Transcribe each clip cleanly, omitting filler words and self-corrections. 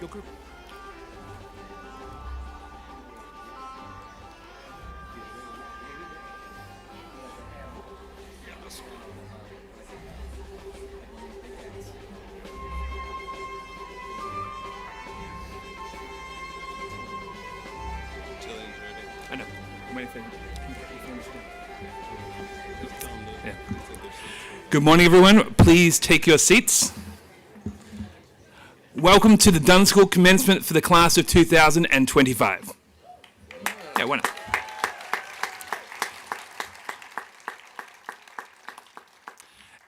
Your group. I know. I'm waiting for him. Yeah. Good morning, everyone. Please take your seats. Welcome to the Dunn School Commencement for the class of 2025. Yeah, why not?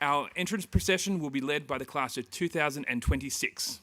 Our entrance procession will be led by the class of 2026.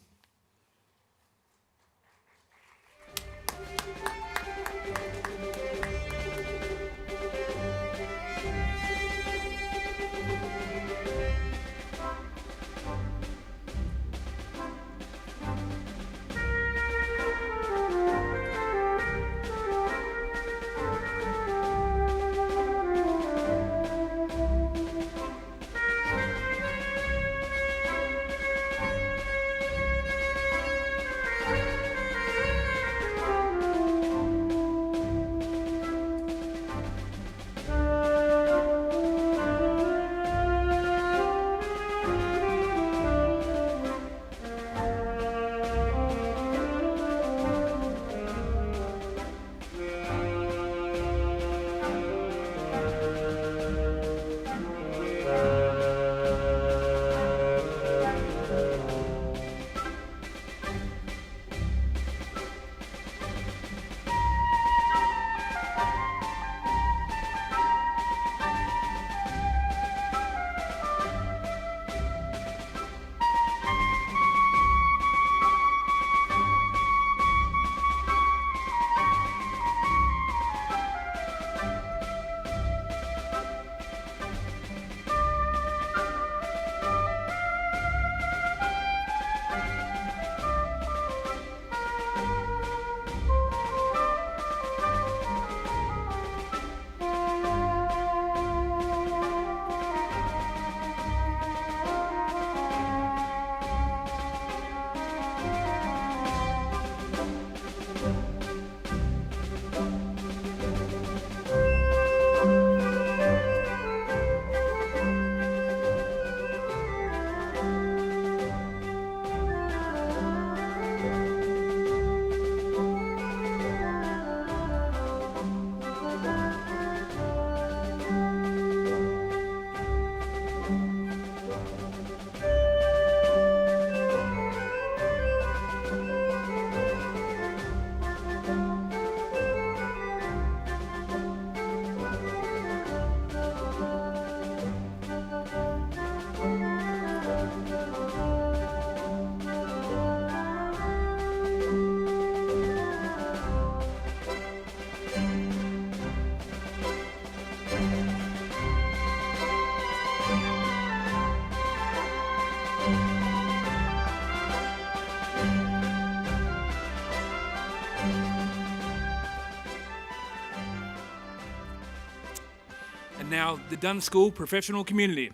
And now, the Dunn School professional community.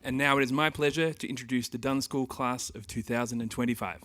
And now it is my pleasure to introduce the Dunn School class of 2025.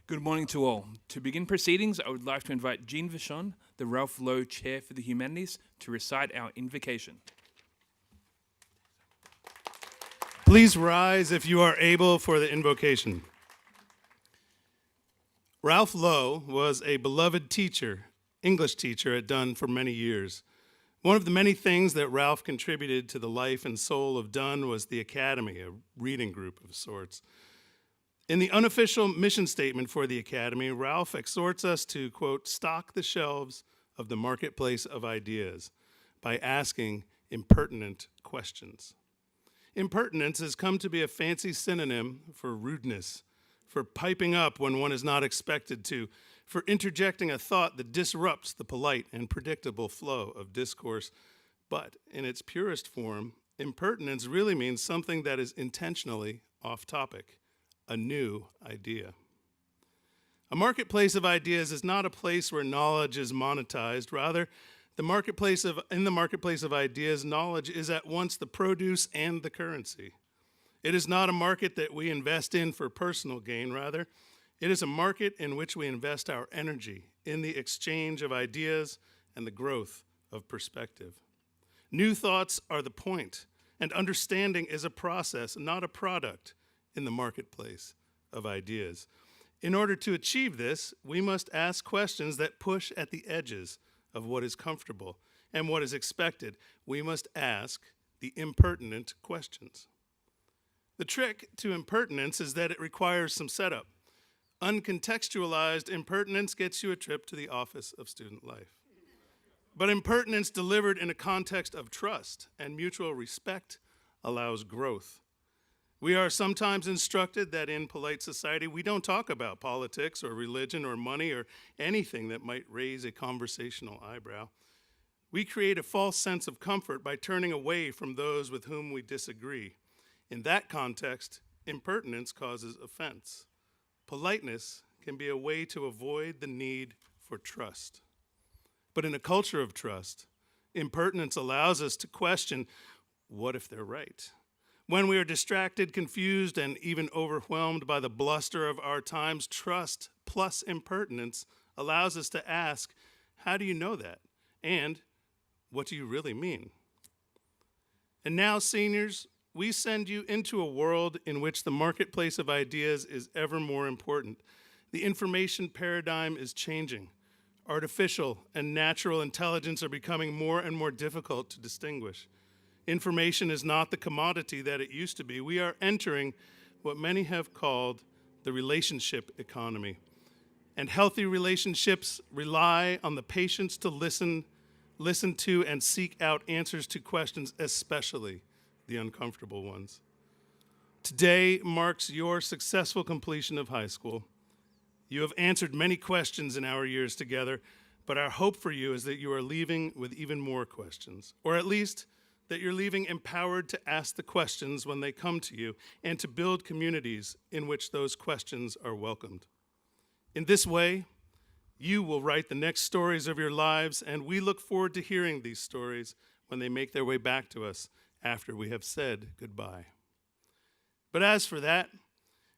Good morning to all. To begin proceedings, I would like to invite Jean Vachon, the Ralph Lowe Chair for the Humanities, to recite our invocation. Please rise if you are able for the invocation. Ralph Lowe was a beloved teacher, English teacher at Dunn for many years. One of the many things that Ralph contributed to the life and soul of Dunn was the Academy, a reading group of sorts. In the unofficial mission statement for the Academy, Ralph exhorts us to, quote, stock the shelves of the marketplace of ideas by asking impertinent questions. Impertinence has come to be a fancy synonym for rudeness, for piping up when one is not expected to, for interjecting a thought that disrupts the polite and predictable flow of discourse. But in its purest form, impertinence really means something that is intentionally off topic. A new idea. A marketplace of ideas is not a place where knowledge is monetized. Rather, in the marketplace of ideas, knowledge is at once the produce and the currency. It is not a market that we invest in for personal gain. Rather, it is a market in which we invest our energy in the exchange of ideas and the growth of perspective. New thoughts are the point, and understanding is a process, not a product, in the marketplace of ideas. In order to achieve this, we must ask questions that push at the edges of what is comfortable and what is expected. We must ask the impertinent questions. The trick to impertinence is that it requires some setup. Uncontextualized impertinence gets you a trip to the office of student life. But impertinence delivered in a context of trust and mutual respect allows growth. We are sometimes instructed that in polite society, we don't talk about politics or religion or money or anything that might raise a conversational eyebrow. We create a false sense of comfort by turning away from those with whom we disagree. In that context, impertinence causes offense. Politeness can be a way to avoid the need for trust. But in a culture of trust, impertinence allows us to question, what if they're right? When we are distracted, confused, and even overwhelmed by the bluster of our times, trust plus impertinence allows us to ask, how do you know that? And what do you really mean? And now, seniors, we send you into a world in which the marketplace of ideas is ever more important. The information paradigm is changing. Artificial and natural intelligence are becoming more and more difficult to distinguish. Information is not the commodity that it used to be. We are entering what many have called the relationship economy. And healthy relationships rely on the patience to listen to, and seek out answers to questions, especially the uncomfortable ones. Today marks your successful completion of high school. You have answered many questions in our years together, but our hope for you is that you are leaving with even more questions, or at least that you're leaving empowered to ask the questions when they come to you and to build communities in which those questions are welcomed. In this way, you will write the next stories of your lives, and we look forward to hearing these stories when they make their way back to us after we have said goodbye. But as for that,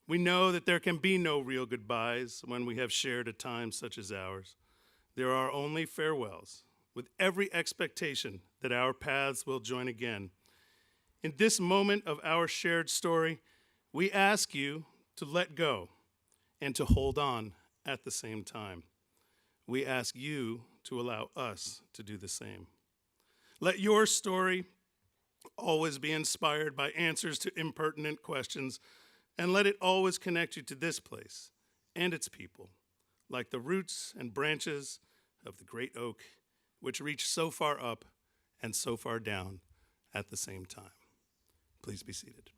we know that there can be no real goodbyes when we have shared a time such as ours. There are only farewells, with every expectation that our paths will join again. In this moment of our shared story, we ask you to let go and to hold on at the same time. We ask you to allow us to do the same. Let your story always be inspired by answers to impertinent questions, and let it always connect you to this place and its people, like the roots and branches of the great oak, which reach so far up and so far down at the same time. Please be seated.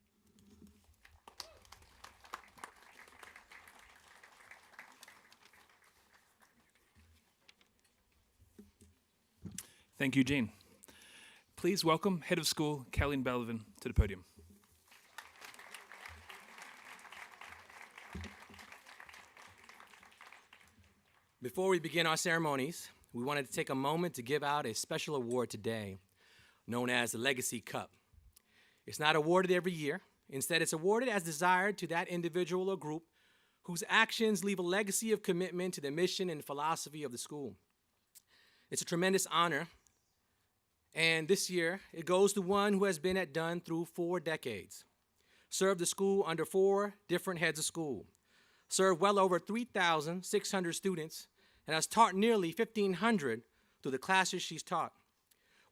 Thank you, Gene. Please welcome Head of School, Colleen Belvin, to the podium. Before we begin our ceremonies, we wanted to take a moment to give out a special award today, known as the Legacy Cup. It's not awarded every year. Instead, it's awarded as desired to that individual or group whose actions leave a legacy of commitment to the mission and philosophy of the school. It's a tremendous honor, and this year, it goes to one who has been at Dunn through 4 decades, served the school under 4 different heads of school, served well over 3,600 students, and has taught nearly 1,500 through the classes she's taught.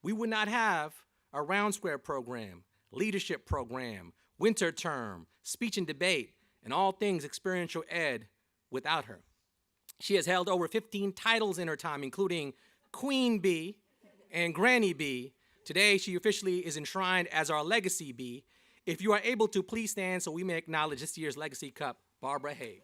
We would not have a Round Square program, leadership program, winter term, speech and debate, and all things experiential ed without her. She has held over 15 titles in her time, including Queen Bee and Granny Bee. Today, she officially is enshrined as our Legacy Bee. If you are able to, please stand so we may acknowledge this year's Legacy Cup, Barbara Haig.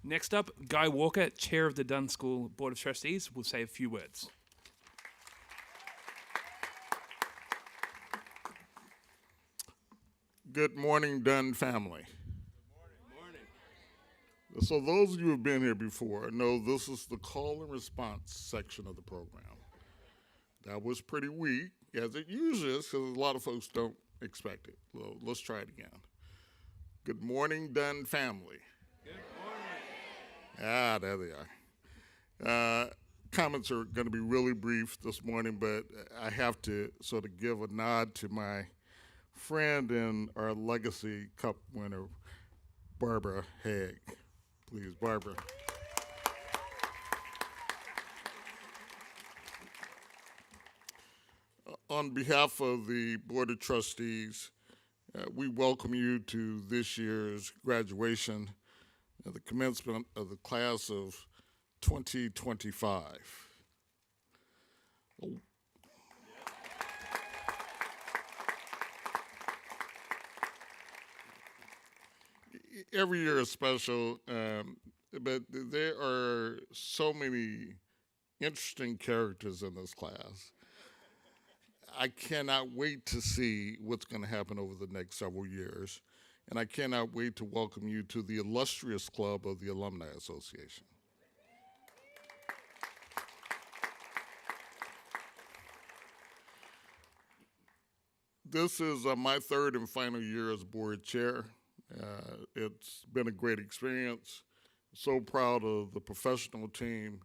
Next up, Guy Walker, Chair of the Dunn School Board of Trustees, will say a few words. Good morning, Dunn family. Good morning. So those of you who have been here before know this is the call and response section of the program. That was pretty weak, as it usually is, because a lot of folks don't expect it. So let's try it again. Good morning, Dunn family. Good morning. There they are. Comments are going to be really brief this morning, but I have to sort of give a nod to my friend and our Legacy Cup winner, Barbara Haig. Please, Barbara. On behalf of the Board of Trustees, we welcome you to this year's graduation, the commencement of the class of 2025. Every year is special, but there are so many interesting characters in this class. I cannot wait to see what's going to happen over the next several years, and I cannot wait to welcome you to the illustrious club of the Alumni Association. This is my third and final year as board chair. It's been a great experience. So proud of the professional team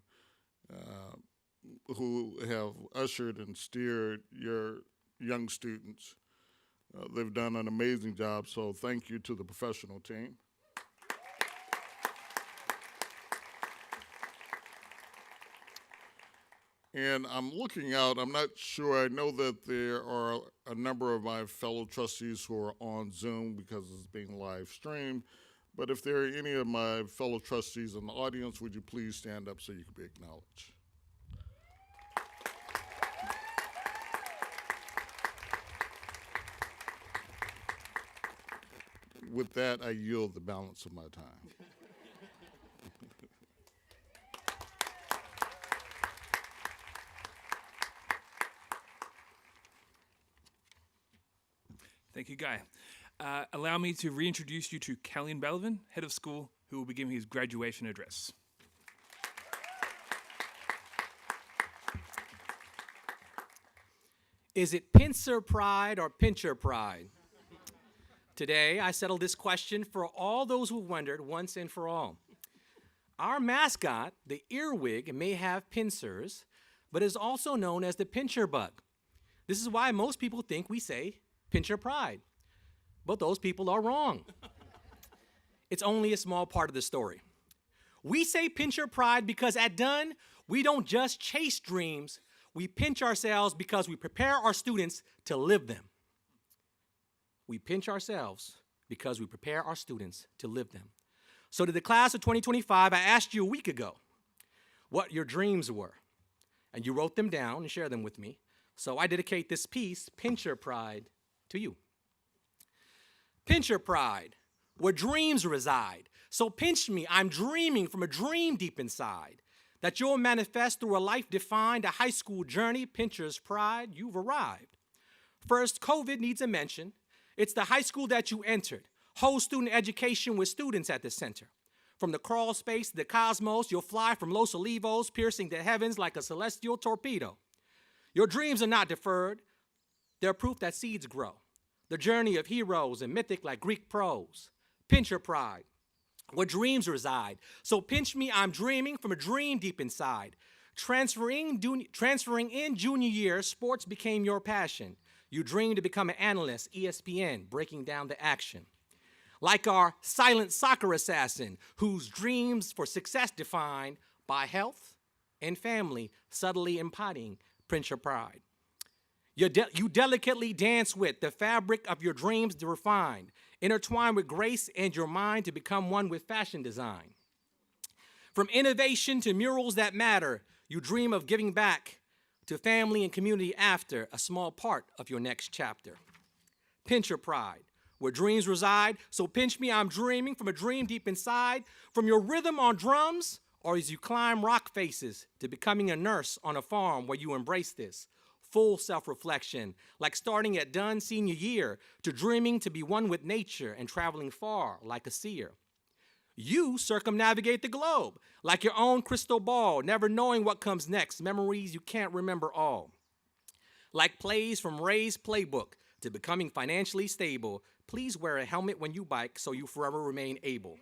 who have ushered and steered your young students. They've done an amazing job, so thank you to the professional team. And I'm looking out, I'm not sure, I know that there are a number of my fellow trustees who are on Zoom because it's being live streamed, but if there are any of my fellow trustees in the audience, would you please stand up so you can be acknowledged? With that, I yield the balance of my time. Thank you, Guy. Allow me to reintroduce you to Callian Belvin, head of school, who will be giving his graduation address. Is it pincer pride or pincher pride? Today, I settled this question for all those who wondered once and for all. Our mascot, the earwig, may have pincers, but is also known as the pincher bug. This is why most people think we say pincher pride, but those people are wrong. It's only a small part of the story. We say pincher pride because at Dunn, we don't just chase dreams, we pinch ourselves because we prepare our students to live them. We pinch ourselves because we prepare our students to live them. So to the class of 2025, I asked you a week ago what your dreams were, and you wrote them down and shared them with me. So I dedicate this piece, Pincher Pride, to you. Pincher pride, where dreams reside. So pinch me, I'm dreaming from a dream deep inside. That you'll manifest through a life defined, a high school journey, pincher's pride, you've arrived. First, COVID needs a mention. It's the high school that you entered. Whole student education with students at the center. From the crawl space to the cosmos, you'll fly from Los Olivos, piercing the heavens like a celestial torpedo. Your dreams are not deferred. They're proof that seeds grow. The journey of heroes and mythic like Greek prose. Pincher pride, where dreams reside. So pinch me, I'm dreaming from a dream deep inside. Transferring in junior year, sports became your passion. You dreamed to become an analyst, ESPN, breaking down the action. Like our silent soccer assassin, whose dreams for success defined by health and family, subtly embodying pincher pride. You delicately dance with the fabric of your dreams to refine, intertwine with grace and your mind to become one with fashion design. From innovation to murals that matter, you dream of giving back to family and community after a small part of your next chapter. Pincher pride, where dreams reside, so pinch me, I'm dreaming from a dream deep inside, from your rhythm on drums, or as you climb rock faces to becoming a nurse on a farm where you embrace this. Full self-reflection, like starting at Dunn senior year to dreaming to be one with nature and traveling far like a seer. You circumnavigate the globe like your own crystal ball, never knowing what comes next, memories you can't remember all. Like plays from Ray's playbook to becoming financially stable, please wear a helmet when you bike so you forever remain able.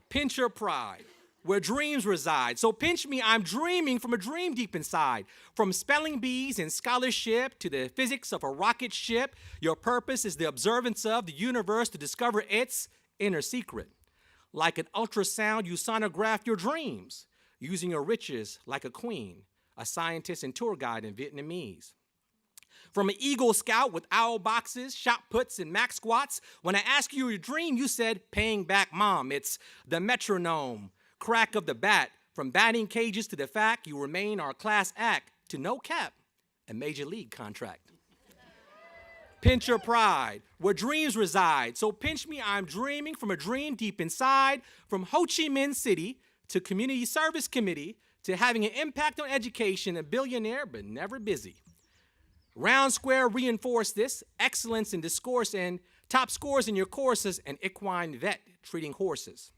Pincher pride, where dreams reside. So pinch me, I'm dreaming from a dream deep inside. From spelling bees and scholarship to the physics of a rocket ship, your purpose is the observance of the universe to discover its inner secret. Like an ultrasound, you sonograph your dreams, using your riches like a queen, a scientist and tour guide in Vietnamese. From an Eagle Scout with owl boxes, shot puts, and max squats, when I asked you your dream, you said, paying back mom. It's the metronome, crack of the bat, from batting cages to the fact you remain our class act, to no cap, a major league contract. Pincher pride, where dreams reside. So pinch me, I'm dreaming from a dream deep inside, from Ho Chi Minh City to Community Service Committee to having an impact on education, a billionaire but never busy. Round Square reinforced this, excellence in discourse and top scores in your courses, an equine vet treating horses.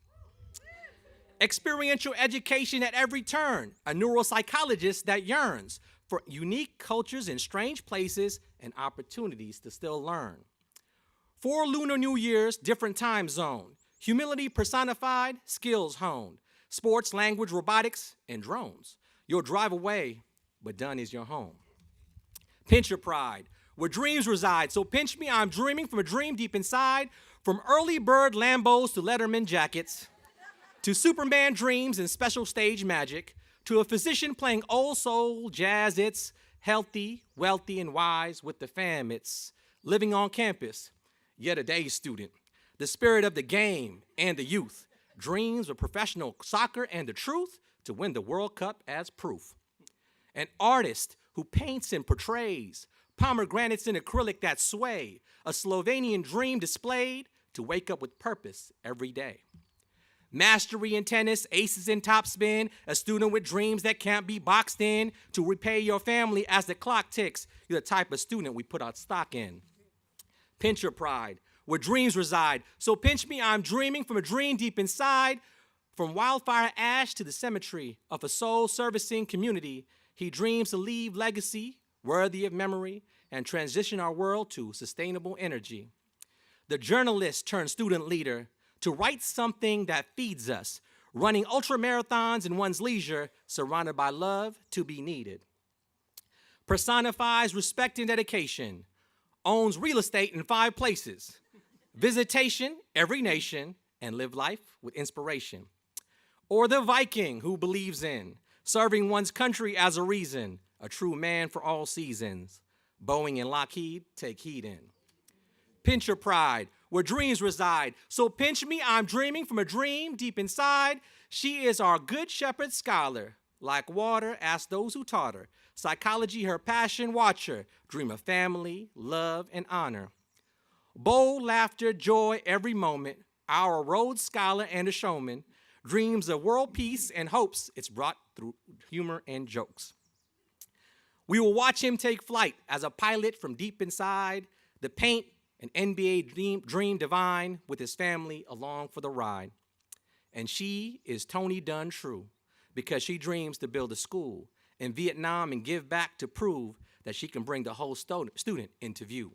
Experiential education at every turn, a neuropsychologist that yearns for unique cultures in strange places and opportunities to still learn. 4 Lunar New Years, different time zone. Humility personified, skills honed. Sports, language, robotics, and drones. You'll drive away, but Dunn is your home. Pinch your pride, where dreams reside. So pinch me, I'm dreaming from a dream deep inside. From early bird Lambos to Letterman jackets, to Superman dreams and special stage magic, to a physician playing old soul jazz. It's healthy, wealthy, and wise with the fam. It's living on campus, yet a day student. The spirit of the game and the youth. Dreams of professional soccer and the truth to win the World Cup as proof. An artist who paints and portrays pomegranates in acrylic that sway. A Slovenian dream displayed to wake up with purpose every day. Mastery in tennis, aces in topspin, a student with dreams that can't be boxed in. To repay your family as the clock ticks, you're the type of student we put our stock in. Pinch your pride, where dreams reside. So pinch me, I'm dreaming from a dream deep inside. From wildfire ash to the cemetery of a soul servicing community, he dreams to leave legacy worthy of memory and transition our world to sustainable energy. The journalist turned student leader to write something that feeds us, running ultra marathons in one's leisure, surrounded by love to be needed. Personifies respect and dedication, owns real estate in 5 places, visitation, every nation, and live life with inspiration. Or the Viking who believes in serving one's country as a reason, a true man for all seasons. Boeing and Lockheed, take heed in. Pinch your pride, where dreams reside. So pinch me, I'm dreaming from a dream deep inside. She is our good shepherd scholar. Like water, ask those who taught her. Psychology, her passion, watch her. Dream of family, love, and honor. Bold laughter, joy every moment. Our Rhodes scholar and a showman. Dreams of world peace and hopes it's brought through humor and jokes. We will watch him take flight as a pilot from deep inside, the paint an NBA dream divine with his family along for the ride. And she is Tony Dunn true, because she dreams to build a school in Vietnam and give back to prove that she can bring the whole student into view.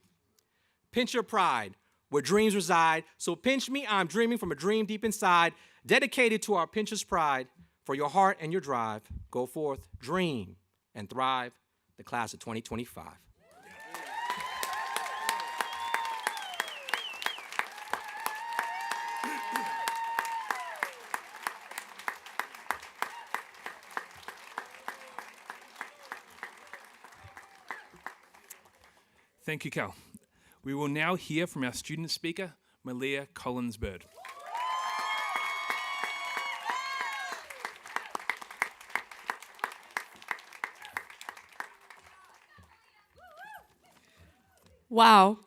Pinch your pride, where dreams reside. So pinch me, I'm dreaming from a dream deep inside, dedicated to our pincher's pride. For your heart and your drive, go forth, dream, and thrive, the class of 2025. Thank you, Cal. We will now hear from our student speaker, Malia Collins-Bird. Wow.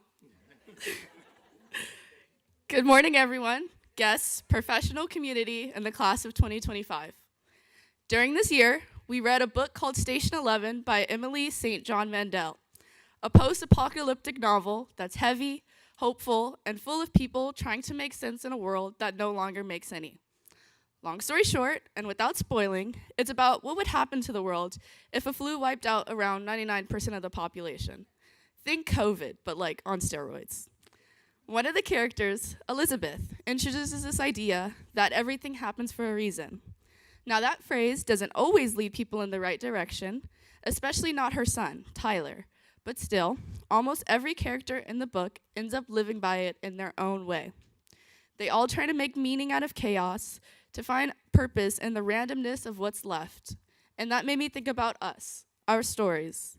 Good morning, everyone, guests, professional community, and the class of 2025. During this year, we read a book called Station 11 by Emily St. John Mandel, a post-apocalyptic novel that's heavy, hopeful, and full of people trying to make sense in a world that no longer makes any. Long story short, and without spoiling, it's about what would happen to the world if a flu wiped out around 99% of the population. Think COVID, but like on steroids. One of the characters, Elizabeth, introduces this idea that everything happens for a reason. Now that phrase doesn't always lead people in the right direction, especially not her son, Tyler. But still, almost every character in the book ends up living by it in their own way. They all try to make meaning out of chaos, to find purpose in the randomness of what's left. And that made me think about us, our stories.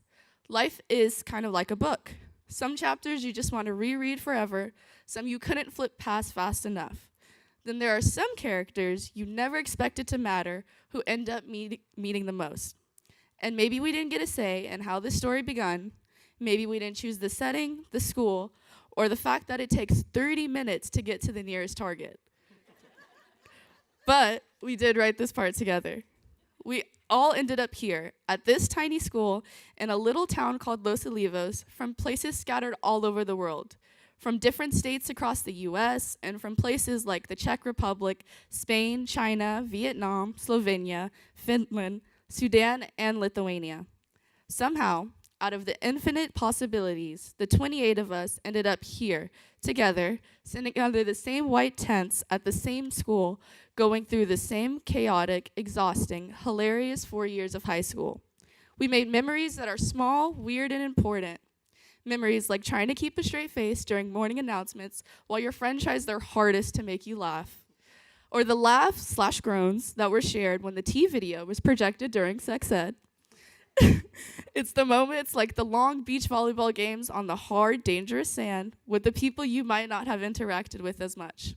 Life is kind of like a book. Some chapters you just want to reread forever, some you couldn't flip past fast enough. Then there are some characters you never expected to matter who end up meeting the most. And maybe we didn't get a say in how this story begun. Maybe we didn't choose the setting, the school, or the fact that it takes 30 minutes to get to the nearest target. But we did write this part together. We all ended up here at this tiny school in a little town called Los Olivos from places scattered all over the world, from different states across the US and from places like the Czech Republic, Spain, China, Vietnam, Slovenia, Finland, Sudan, and Lithuania. Somehow, out of the infinite possibilities, the 28 of us ended up here, together, sitting under the same white tents at the same school, going through the same chaotic, exhausting, hilarious 4 years of high school. We made memories that are small, weird, and important. Memories like trying to keep a straight face during morning announcements while your friend tries their hardest to make you laugh. Or the laughs/groans that were shared when the T video was projected during sex ed. It's the moments like the long beach volleyball games on the hard, dangerous sand with the people you might not have interacted with as much.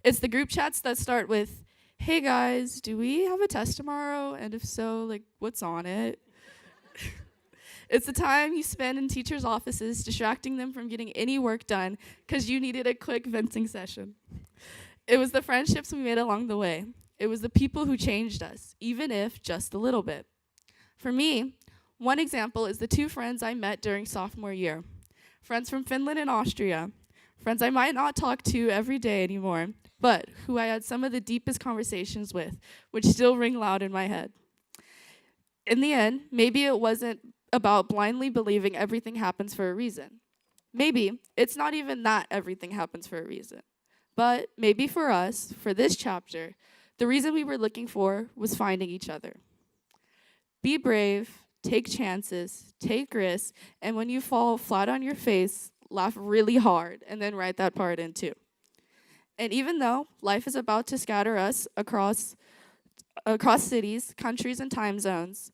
It's the group chats that start with, "Hey guys, do we have a test tomorrow? And if so, like, what's on it?" It's the time you spend in teachers' offices distracting them from getting any work done because you needed a quick venting session. It was the friendships we made along the way. It was the people who changed us, even if just a little bit. For me, one example is the 2 friends I met during sophomore year. Friends from Finland and Austria. Friends I might not talk to every day anymore, but who I had some of the deepest conversations with, which still ring loud in my head. In the end, maybe it wasn't about blindly believing everything happens for a reason. Maybe it's not even that everything happens for a reason. But maybe for us, for this chapter, the reason we were looking for was finding each other. Be brave, take chances, take risks, and when you fall flat on your face, laugh really hard, and then write that part in too. And even though life is about to scatter us across cities, countries, and time zones,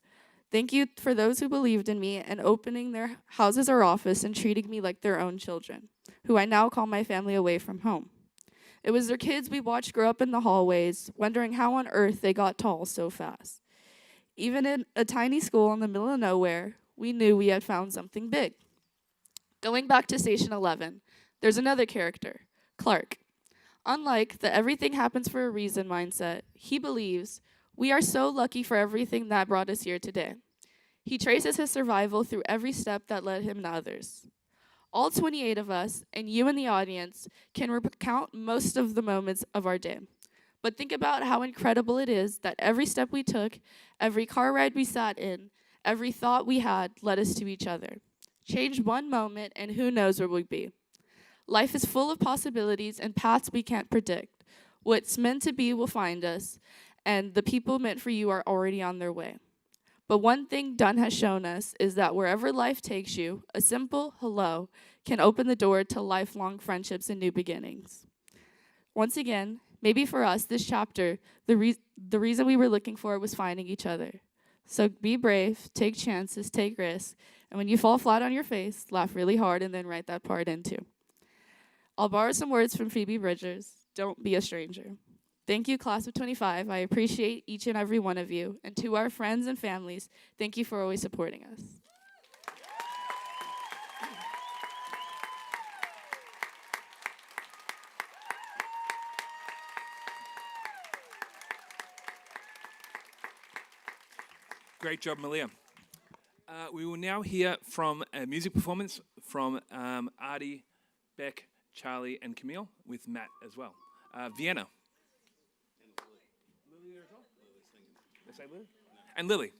thank you for those who believed in me and opening their houses or office and treating me like their own children, who I now call my family away from home. It was their kids we watched grow up in the hallways, wondering how on earth they got tall so fast. Even in a tiny school in the middle of nowhere, we knew we had found something big. Going back to Station 11, there's another character, Clark. Unlike the everything happens for a reason mindset, he believes we are so lucky for everything that brought us here today. He traces his survival through every step that led him to others. All 28 of us, and you in the audience, can recount most of the moments of our day. But think about how incredible it is that every step we took, every car ride we sat in, every thought we had led us to each other. Change one moment, and who knows where we'd be. Life is full of possibilities and paths we can't predict. What's meant to be will find us, and the people meant for you are already on their way. But one thing Dunn has shown us is that wherever life takes you, a simple hello can open the door to lifelong friendships and new beginnings. Once again, maybe for us, this chapter, the reason we were looking for was finding each other. So be brave, take chances, take risks, and when you fall flat on your face, laugh really hard and then write that part in too. I'll borrow some words from Phoebe Bridgers. Don't be a stranger. Thank you, class of 25. I appreciate each and every one of you. And to our friends and families, thank you for always supporting us. Great job, Malia. We will now hear from a music performance from Artie, Beck, Charlie, and Camille, with Matt as well. Vienna. Lily there as well? Lily's singing. Lily? And Lily.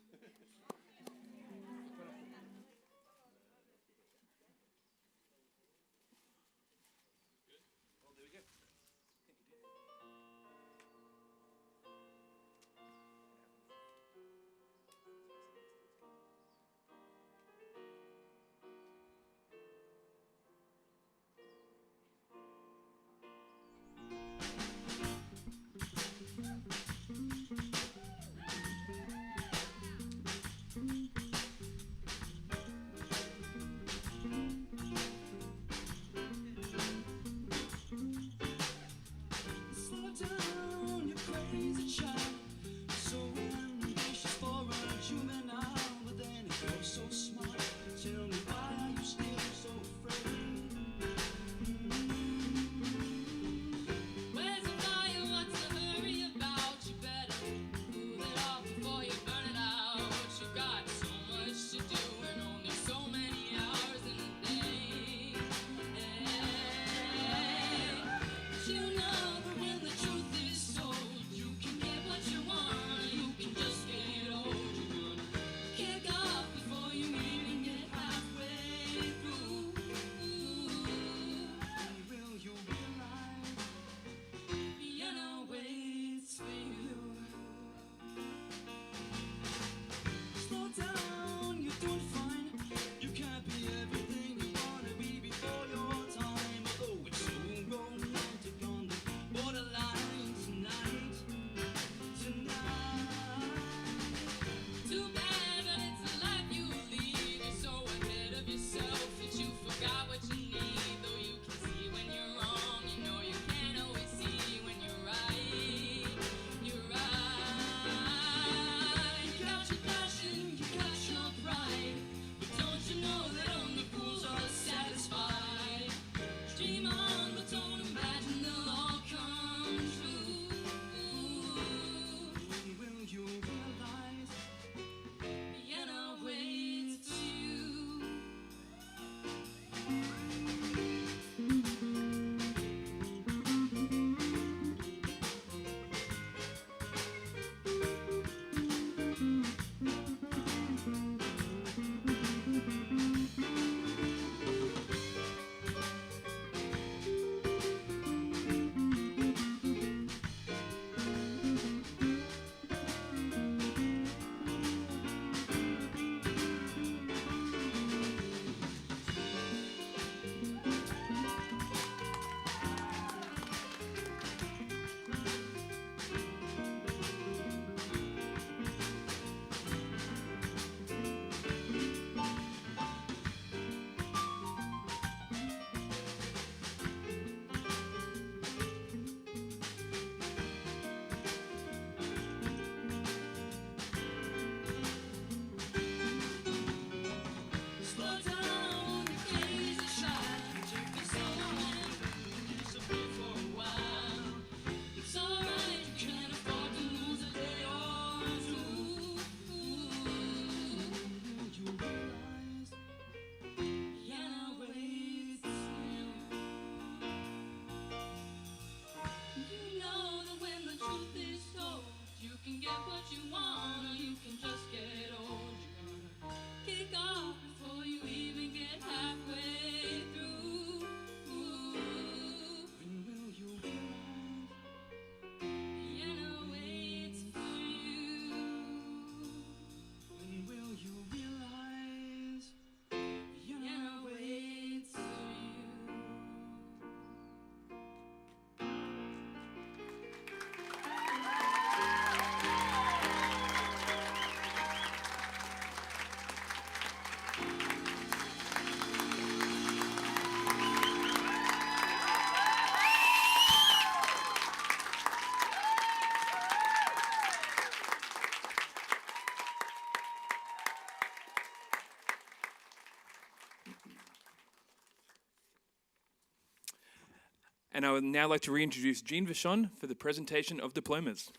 And I would now like to reintroduce Jean Vachon for the presentation of diplomas.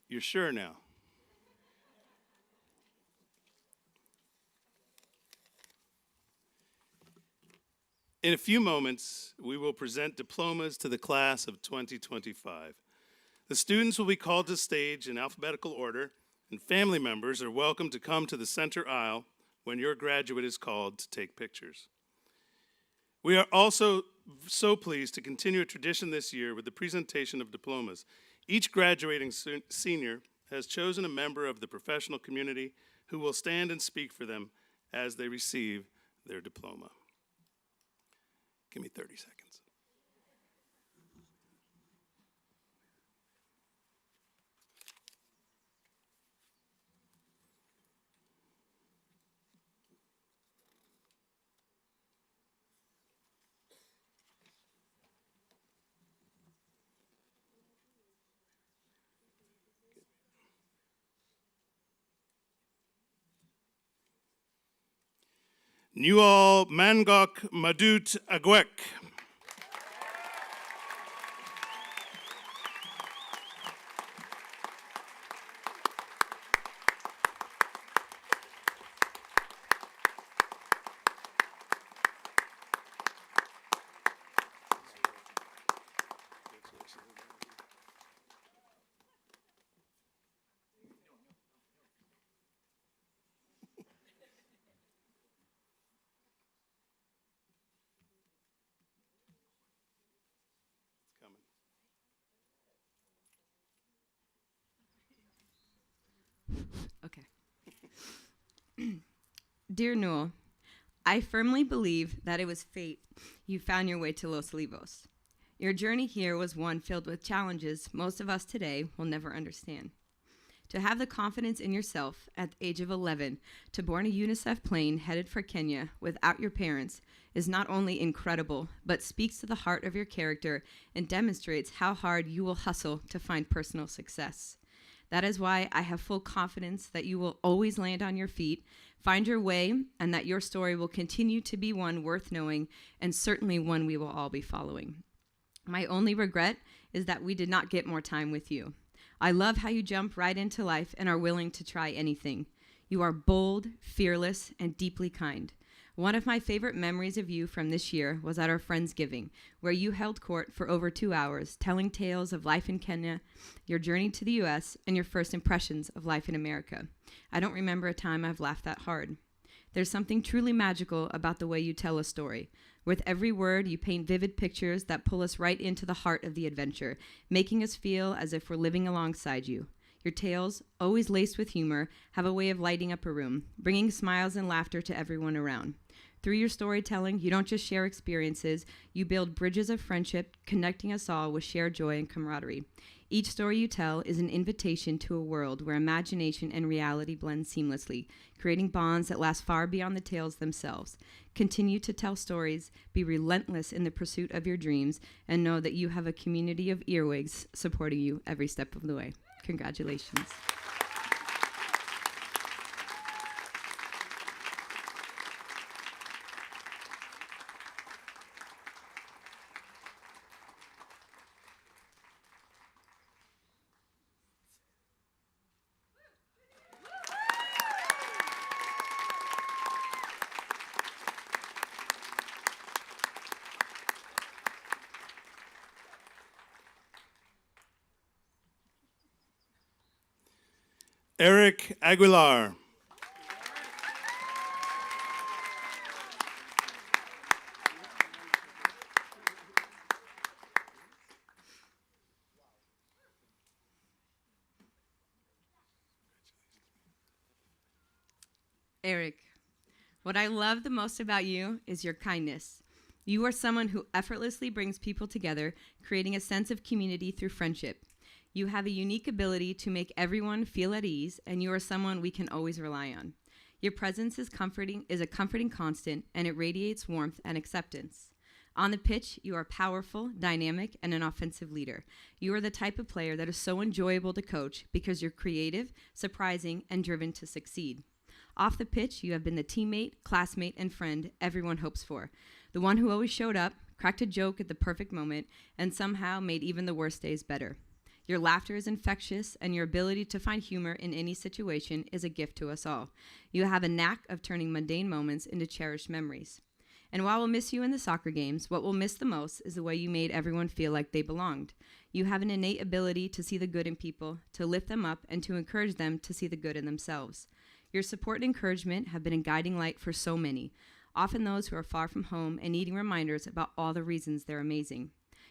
You're sure now? In a few moments, we will present diplomas to the class of 2025. The students will be called to stage in alphabetical order, and family members are welcome to come to the center aisle when your graduate is called to take pictures. We are also so pleased to continue a tradition this year with the presentation of diplomas. Each graduating senior has chosen a member of the professional community who will stand and speak for them as they receive their diploma. Give me 30 seconds. Newall Mangok Madut Agwek. Okay. Dear Newell, I firmly believe that it was fate you found your way to Los Olivos. Your journey here was one filled with challenges most of us today will never understand. To have the confidence in yourself at the age of 11 to board a UNICEF plane headed for Kenya without your parents is not only incredible, but speaks to the heart of your character and demonstrates how hard you will hustle to find personal success. That is why I have full confidence that you will always land on your feet, find your way, and that your story will continue to be one worth knowing and certainly one we will all be following. My only regret is that we did not get more time with you. I love how you jump right into life and are willing to try anything. You are bold, fearless, and deeply kind. One of my favorite memories of you from this year was at our Friendsgiving, where you held court for over 2 hours, telling tales of life in Kenya, your journey to the U.S., and your first impressions of life in America. I don't remember a time I've laughed that hard. There's something truly magical about the way you tell a story. With every word, you paint vivid pictures that pull us right into the heart of the adventure, making us feel as if we're living alongside you. Your tales, always laced with humor, have a way of lighting up a room, bringing smiles and laughter to everyone around. Through your storytelling, you don't just share experiences, you build bridges of friendship, connecting us all with shared joy and camaraderie. Each story you tell is an invitation to a world where imagination and reality blend seamlessly, creating bonds that last far beyond the tales themselves. Continue to tell stories, be relentless in the pursuit of your dreams, and know that you have a community of earwigs supporting you every step of the way. Congratulations. Eric Aguilar. Eric, what I love the most about you is your kindness. You are someone who effortlessly brings people together, creating a sense of community through friendship. You have a unique ability to make everyone feel at ease, and you are someone we can always rely on. Your presence is a comforting constant, and it radiates warmth and acceptance. On the pitch, you are powerful, dynamic, and an offensive leader. You are the type of player that is so enjoyable to coach because you're creative, surprising, and driven to succeed. Off the pitch, you have been the teammate, classmate, and friend everyone hopes for. The one who always showed up, cracked a joke at the perfect moment, and somehow made even the worst days better. Your laughter is infectious, and your ability to find humor in any situation is a gift to us all. You have a knack of turning mundane moments into cherished memories. And while we'll miss you in the soccer games, what we'll miss the most is the way you made everyone feel like they belonged. You have an innate ability to see the good in people, to lift them up, and to encourage them to see the good in themselves. Your support and encouragement have been a guiding light for so many, often those who are far from home and needing reminders about all the reasons they're amazing.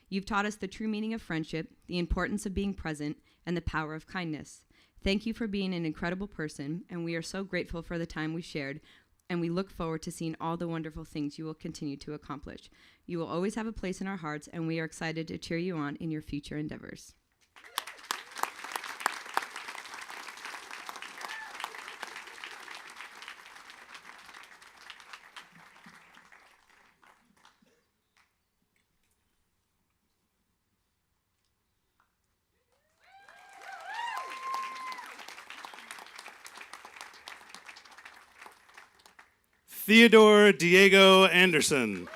You've taught us the true meaning of friendship, the importance of being present, and the power of kindness. Thank you for being an incredible person, and we are so grateful for the time we shared, and we look forward to seeing all the wonderful things you will continue to accomplish. You will always have a place in our hearts, and we are excited to cheer you on in your future endeavors. Theodore Diego Anderson.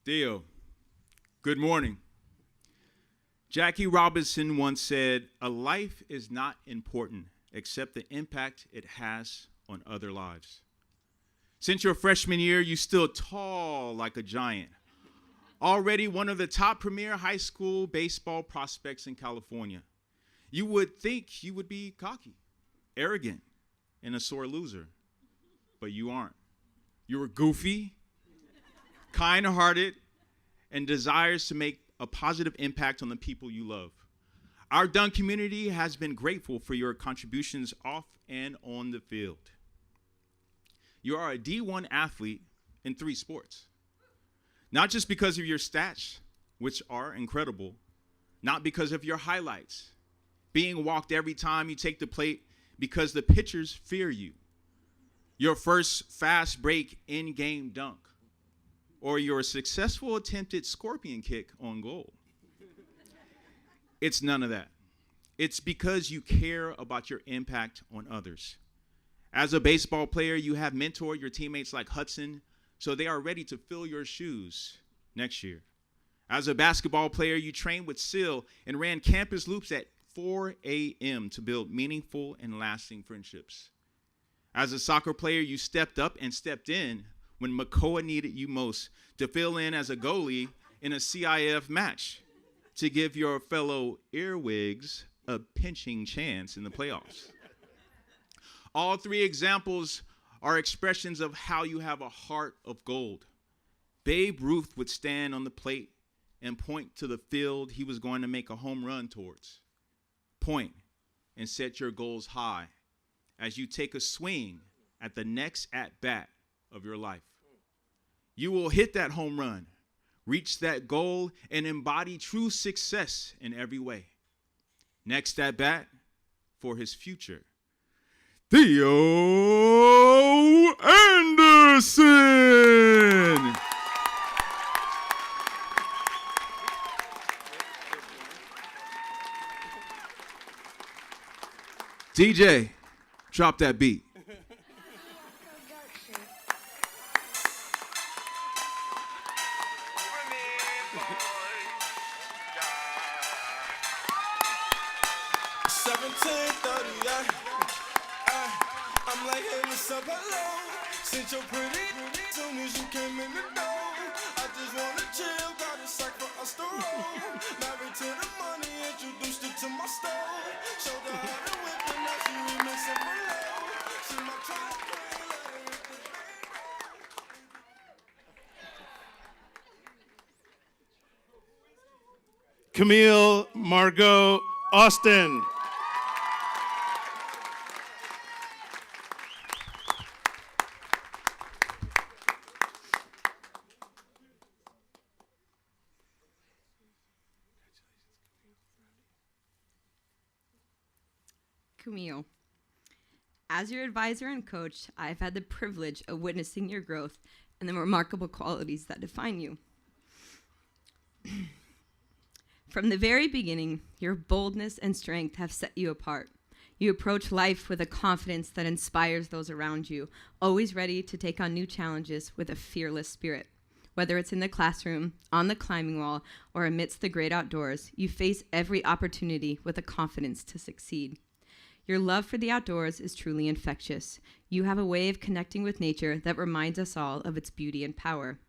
Theo, good morning. Jackie Robinson once said, "A life is not important except the impact it has on other lives." Since your freshman year, you stood tall like a giant. Already one of the top premier high school baseball prospects in California. You would think you would be cocky, arrogant, and a sore loser, but you aren't. You were goofy, kind-hearted, and desires to make a positive impact on the people you love. Our Dunn community has been grateful for your contributions off and on the field. You are a D1 athlete in 3 sports. Not just because of your stats, which are incredible, not because of your highlights, being walked every time you take the plate because the pitchers fear you, your first fast break in-game dunk, or your successful attempted scorpion kick on goal. It's none of that. It's because you care about your impact on others. As a baseball player, you have mentored your teammates like Hudson, so they are ready to fill your shoes next year. As a basketball player, you trained with Sil and ran campus loops at 4 a.m. to build meaningful and lasting friendships. As a soccer player, you stepped up and stepped in when Makoa needed you most to fill in as a goalie in a CIF match to give your fellow earwigs a pinching chance in the playoffs. All 3 examples are expressions of how you have a heart of gold. Babe Ruth would stand on the plate and point to the field he was going to make a home run towards. Point and set your goals high as you take a swing at the next at-bat of your life. You will hit that home run, reach that goal, and embody true success in every way. Next at bat for his future, Theo Anderson. DJ, drop that beat. I'm like, hey, what's up, hello? Since you're pretty, soon as you came in the door, I just wanna chill, got a sack for us to roll. Married to the money, introduced her to my stove. Showed her how to whip and now she remixing for low. She my track queen, let her hit the Camille Margot Austin. Camille. As your advisor and coach, I've had the privilege of witnessing your growth and the remarkable qualities that define you. From the very beginning, your boldness and strength have set you apart. You approach life with a confidence that inspires those around you, always ready to take on new challenges with a fearless spirit. Whether it's in the classroom, on the climbing wall, or amidst the great outdoors, you face every opportunity with a confidence to succeed. Your love for the outdoors is truly infectious. You have a way of connecting with nature that reminds us all of its beauty and power.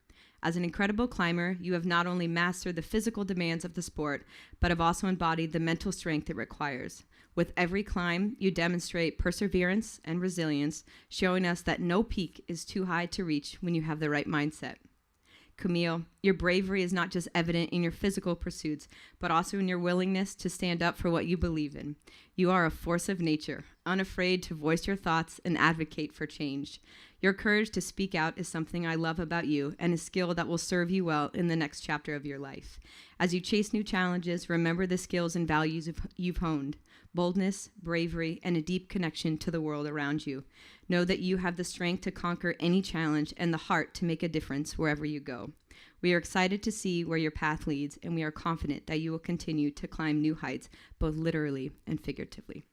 As an incredible climber, you have not only mastered the physical demands of the sport, but have also embodied the mental strength it requires. With every climb, you demonstrate perseverance and resilience, showing us that no peak is too high to reach when you have the right mindset. Camille, your bravery is not just evident in your physical pursuits, but also in your willingness to stand up for what you believe in. You are a force of nature, unafraid to voice your thoughts and advocate for change. Your courage to speak out is something I love about you and a skill that will serve you well in the next chapter of your life. As you chase new challenges, remember the skills and values you've honed: boldness, bravery, and a deep connection to the world around you. Know that you have the strength to conquer any challenge and the heart to make a difference wherever you go. We are excited to see where your path leads, and we are confident that you will continue to climb new heights, both literally and figuratively.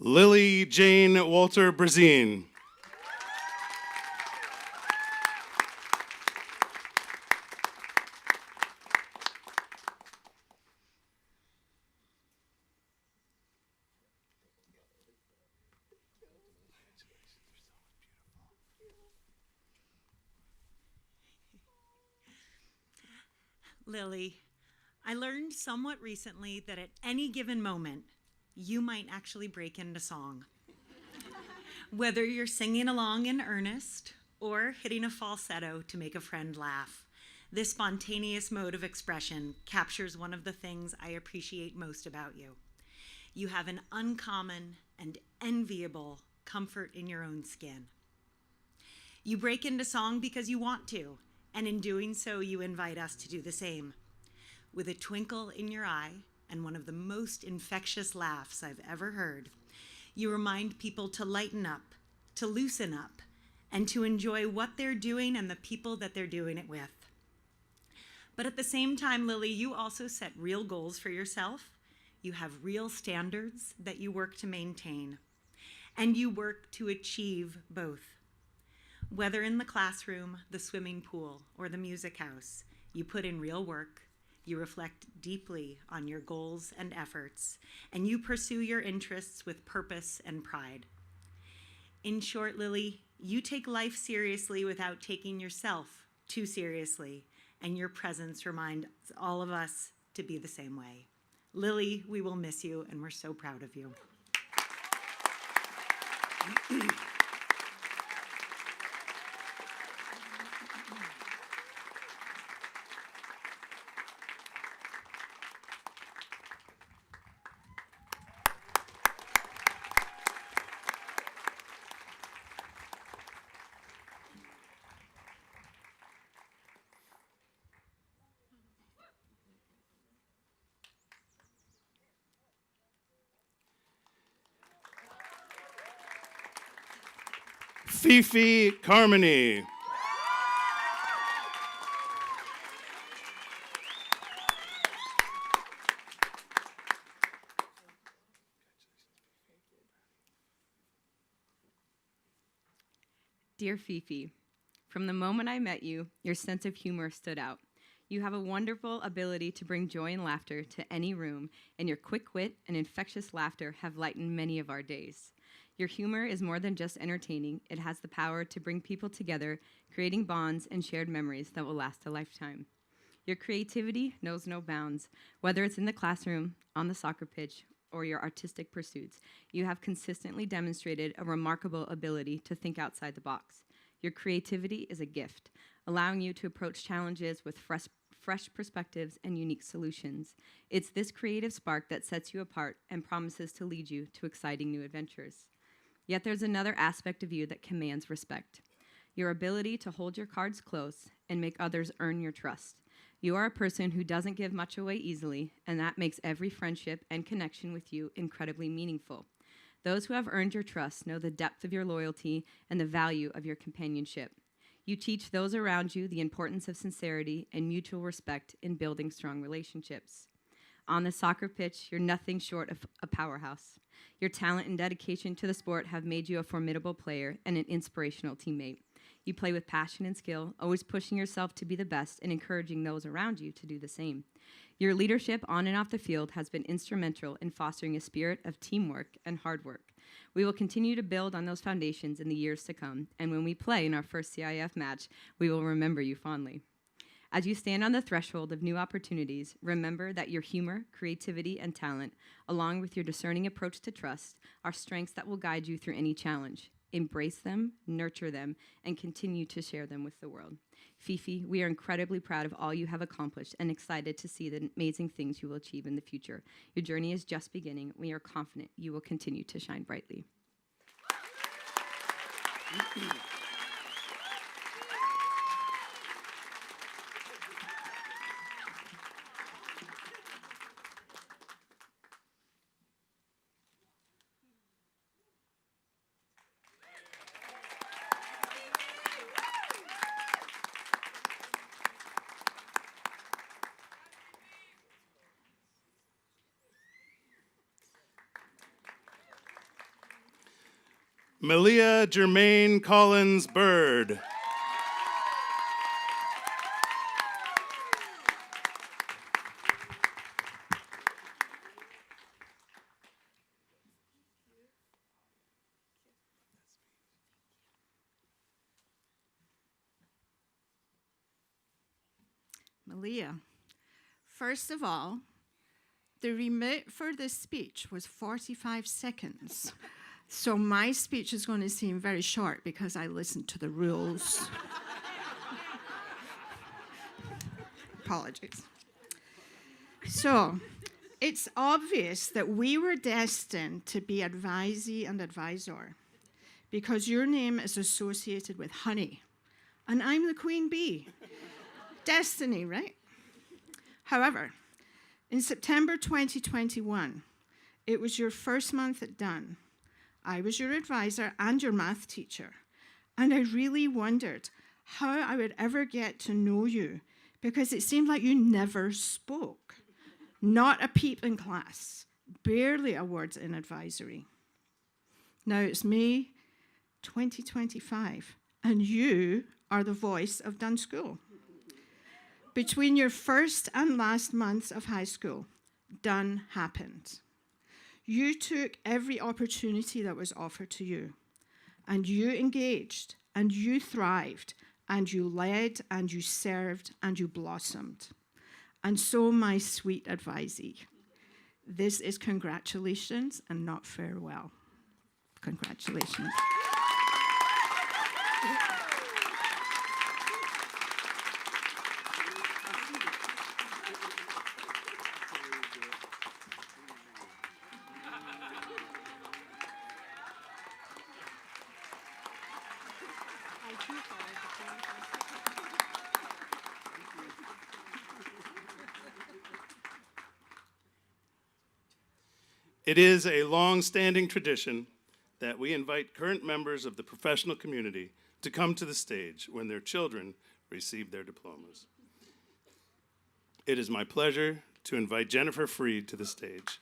Lily Jane Walter Brazine. Lily, I learned somewhat recently that at any given moment, you might actually break into song. Whether you're singing along in earnest or hitting a falsetto to make a friend laugh, this spontaneous mode of expression captures one of the things I appreciate most about you. You have an uncommon and enviable comfort in your own skin. You break into song because you want to, and in doing so, you invite us to do the same. With a twinkle in your eye and one of the most infectious laughs I've ever heard, you remind people to lighten up, to loosen up, and to enjoy what they're doing and the people that they're doing it with. But at the same time, Lily, you also set real goals for yourself. You have real standards that you work to maintain, and you work to achieve both. Whether in the classroom, the swimming pool, or the music house, you put in real work, you reflect deeply on your goals and efforts, and you pursue your interests with purpose and pride. In short, Lily, you take life seriously without taking yourself too seriously, and your presence reminds all of us to be the same way. Lily, we will miss you, and we're so proud of you. Fifi Carmody. Dear Fifi, from the moment I met you, your sense of humor stood out. You have a wonderful ability to bring joy and laughter to any room, and your quick wit and infectious laughter have lightened many of our days. Your humor is more than just entertaining. It has the power to bring people together, creating bonds and shared memories that will last a lifetime. Your creativity knows no bounds, whether it's in the classroom, on the soccer pitch, or your artistic pursuits, you have consistently demonstrated a remarkable ability to think outside the box. Your creativity is a gift, allowing you to approach challenges with fresh perspectives and unique solutions. It's this creative spark that sets you apart and promises to lead you to exciting new adventures. Yet there's another aspect of you that commands respect: your ability to hold your cards close and make others earn your trust. You are a person who doesn't give much away easily, and that makes every friendship and connection with you incredibly meaningful. Those who have earned your trust know the depth of your loyalty and the value of your companionship. You teach those around you the importance of sincerity and mutual respect in building strong relationships. On the soccer pitch, you're nothing short of a powerhouse. Your talent and dedication to the sport have made you a formidable player and an inspirational teammate. You play with passion and skill, always pushing yourself to be the best and encouraging those around you to do the same. Your leadership on and off the field has been instrumental in fostering a spirit of teamwork and hard work. We will continue to build on those foundations in the years to come, and when we play in our first CIF match, we will remember you fondly. As you stand on the threshold of new opportunities, remember that your humor, creativity, and talent, along with your discerning approach to trust, are strengths that will guide you through any challenge. Embrace them, nurture them, and continue to share them with the world. Fifi, we are incredibly proud of all you have accomplished and excited to see the amazing things you will achieve in the future. Your journey is just beginning. We are confident you will continue to shine brightly. Malia Germaine Collins Bird. Malia, first of all, the remote for this speech was 45 seconds. So my speech is going to seem very short because I listened to the rules. Apologies. So it's obvious that we were destined to be advisee and advisor because your name is associated with honey, and I'm the queen bee. Destiny, right? However, in September 2021, it was your first month at Dunn. I was your advisor and your math teacher, and I really wondered how I would ever get to know you because it seemed like you never spoke. Not a peep in class, barely a word in advisory. Now it's May 2025, and you are the voice of Dunn School. Between your first and last months of high school, Dunn happened. You took every opportunity that was offered to you, and you engaged, and you thrived, and you led, and you served, and you blossomed. And so, my sweet advisee, this is congratulations and not farewell. Congratulations. It is a long-standing tradition that we invite current members of the professional community to come to the stage when their children receive their diplomas. It is my pleasure to invite Jennifer Freed to the stage.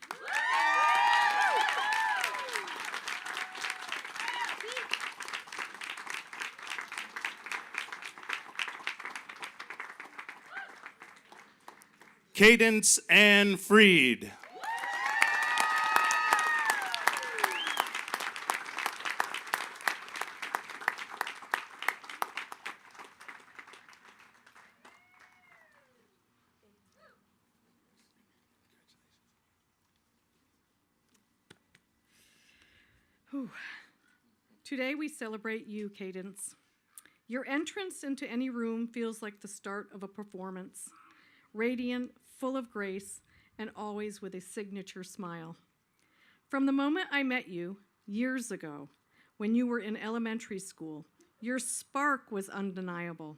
Cadence Ann Freed. Today we celebrate you, Cadence. Your entrance into any room feels like the start of a performance, radiant, full of grace, and always with a signature smile. From the moment I met you years ago, when you were in elementary school, your spark was undeniable.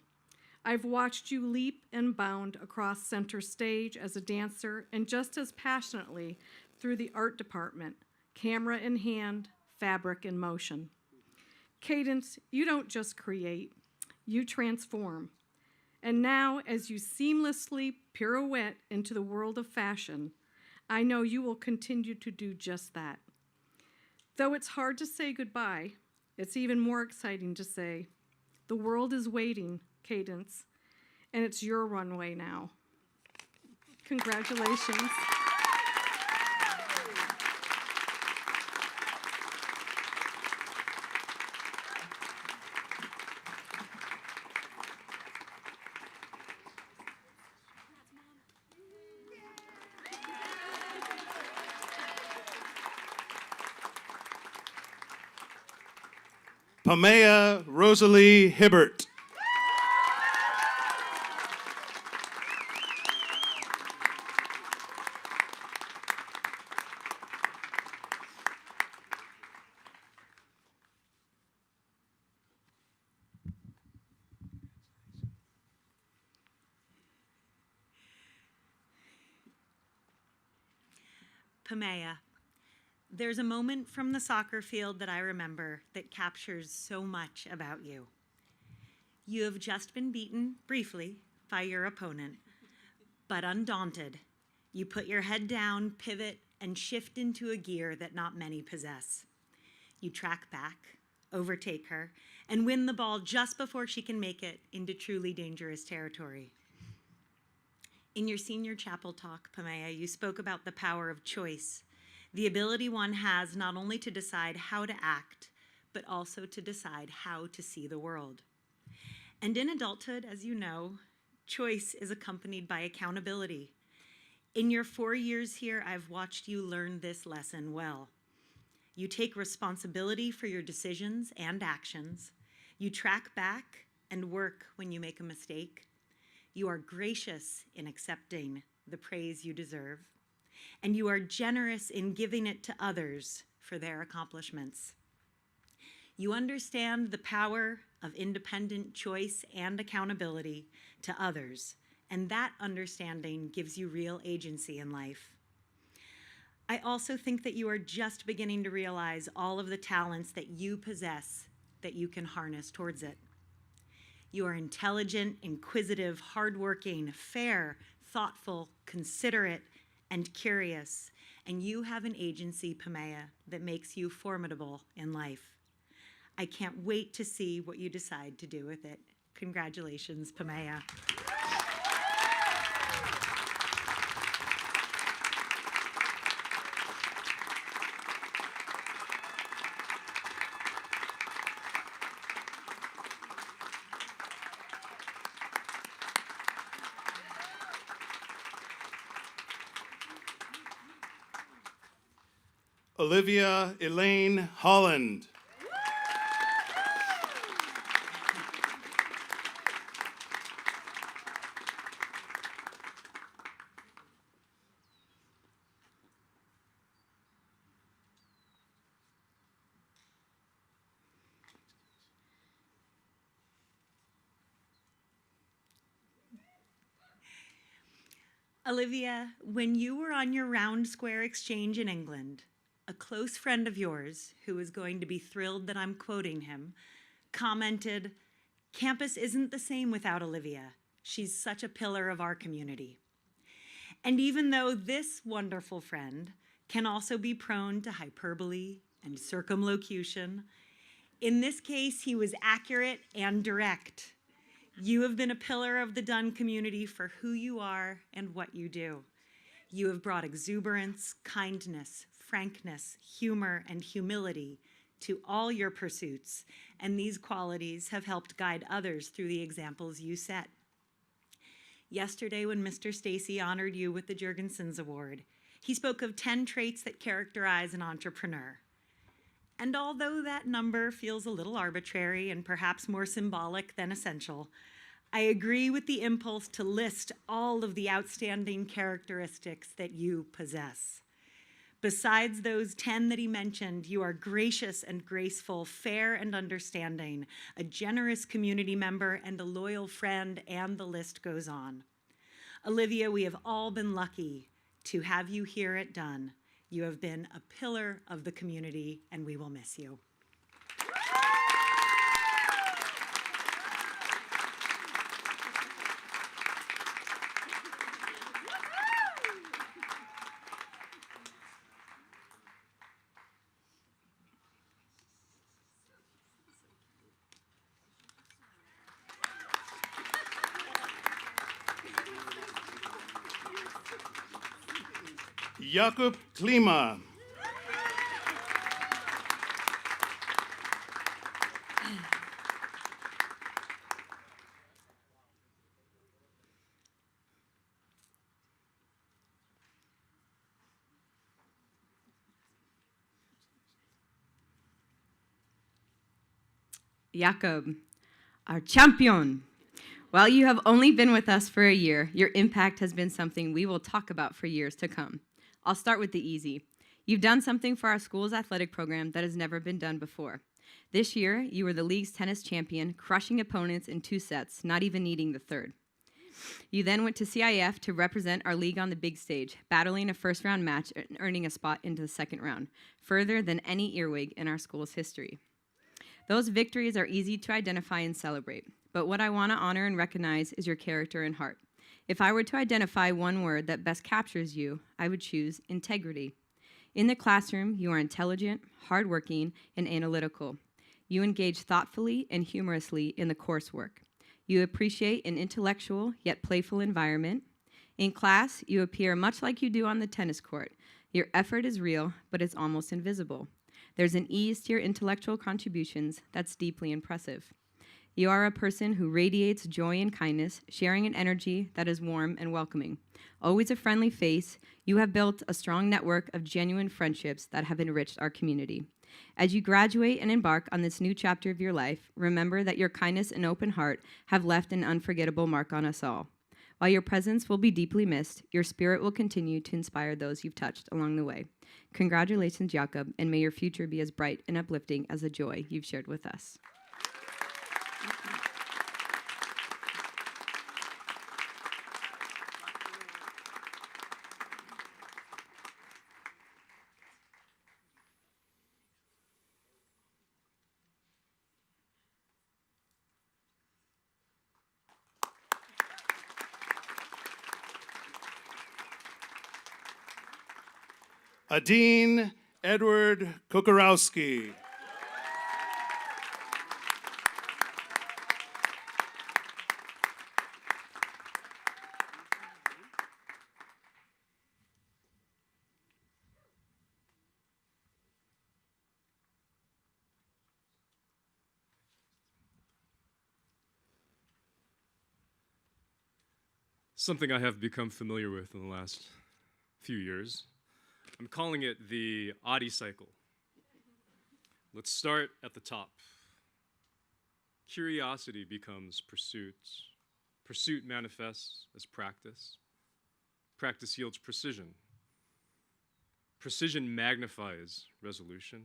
I've watched you leap and bound across center stage as a dancer and just as passionately through the art department, camera in hand, fabric in motion. Cadence, you don't just create, you transform. And now, as you seamlessly pirouette into the world of fashion, I know you will continue to do just that. Though it's hard to say goodbye, it's even more exciting to say, the world is waiting, Cadence, and it's your runway now. Congratulations. Pamea Rosalie Hibbert. Pamea, there's a moment from the soccer field that I remember that captures so much about you. You have just been beaten, briefly, by your opponent, but undaunted, you put your head down, pivot, and shift into a gear that not many possess. You track back, overtake her, and win the ball just before she can make it into truly dangerous territory. In your senior chapel talk, Pamea, you spoke about the power of choice, the ability one has not only to decide how to act, but also to decide how to see the world. And in adulthood, as you know, choice is accompanied by accountability. In your 4 years here, I've watched you learn this lesson well. You take responsibility for your decisions and actions. You track back and work when you make a mistake. You are gracious in accepting the praise you deserve. And you are generous in giving it to others for their accomplishments. You understand the power of independent choice and accountability to others, and that understanding gives you real agency in life. I also think that you are just beginning to realize all of the talents that you possess that you can harness towards it. You are intelligent, inquisitive, hardworking, fair, thoughtful, considerate, and curious, and you have an agency, Pamea, that makes you formidable in life. I can't wait to see what you decide to do with it. Congratulations, Pamea. Olivia Elaine Holland. Olivia, when you were on your round square exchange in England, a close friend of yours, who is going to be thrilled that I'm quoting him, commented, "Campus isn't the same without Olivia. She's such a pillar of our community." And even though this wonderful friend can also be prone to hyperbole and circumlocution, in this case, he was accurate and direct. You have been a pillar of the Dunn community for who you are and what you do. You have brought exuberance, kindness, frankness, humor, and humility to all your pursuits, and these qualities have helped guide others through the examples you set. Yesterday, when Mr. Stacy honored you with the Jurgensens Award, he spoke of 10 traits that characterize an entrepreneur. And although that number feels a little arbitrary and perhaps more symbolic than essential, I agree with the impulse to list all of the outstanding characteristics that you possess. Besides those 10 that he mentioned, you are gracious and graceful, fair and understanding, a generous community member, and a loyal friend, and the list goes on. Olivia, we have all been lucky to have you here at Dunn. You have been a pillar of the community, and we will miss you. Jakub Klima. Jakob, our champion. While you have only been with us for a year, your impact has been something we will talk about for years to come. I'll start with the easy. You've done something for our school's athletic program that has never been done before. This year, you were the league's tennis champion, crushing opponents in 2 sets, not even needing the third. You then went to CIF to represent our league on the big stage, battling a first-round match and earning a spot into the second round, further than any earwig in our school's history. Those victories are easy to identify and celebrate, but what I want to honor and recognize is your character and heart. If I were to identify one word that best captures you, I would choose integrity. In the classroom, you are intelligent, hardworking, and analytical. You engage thoughtfully and humorously in the coursework. You appreciate an intellectual yet playful environment. In class, you appear much like you do on the tennis court. Your effort is real, but it's almost invisible. There's an ease to your intellectual contributions that's deeply impressive. You are a person who radiates joy and kindness, sharing an energy that is warm and welcoming. Always a friendly face, you have built a strong network of genuine friendships that have enriched our community. As you graduate and embark on this new chapter of your life, remember that your kindness and open heart have left an unforgettable mark on us all. While your presence will be deeply missed, your spirit will continue to inspire those you've touched along the way. Congratulations, Jakob, and may your future be as bright and uplifting as the joy you've shared with us. Adine Edward Kokorowski. Something I have become familiar with in the last few years. I'm calling it the Adi cycle. Let's start at the top. Curiosity becomes pursuit. Pursuit manifests as practice. Practice yields precision. Precision magnifies resolution.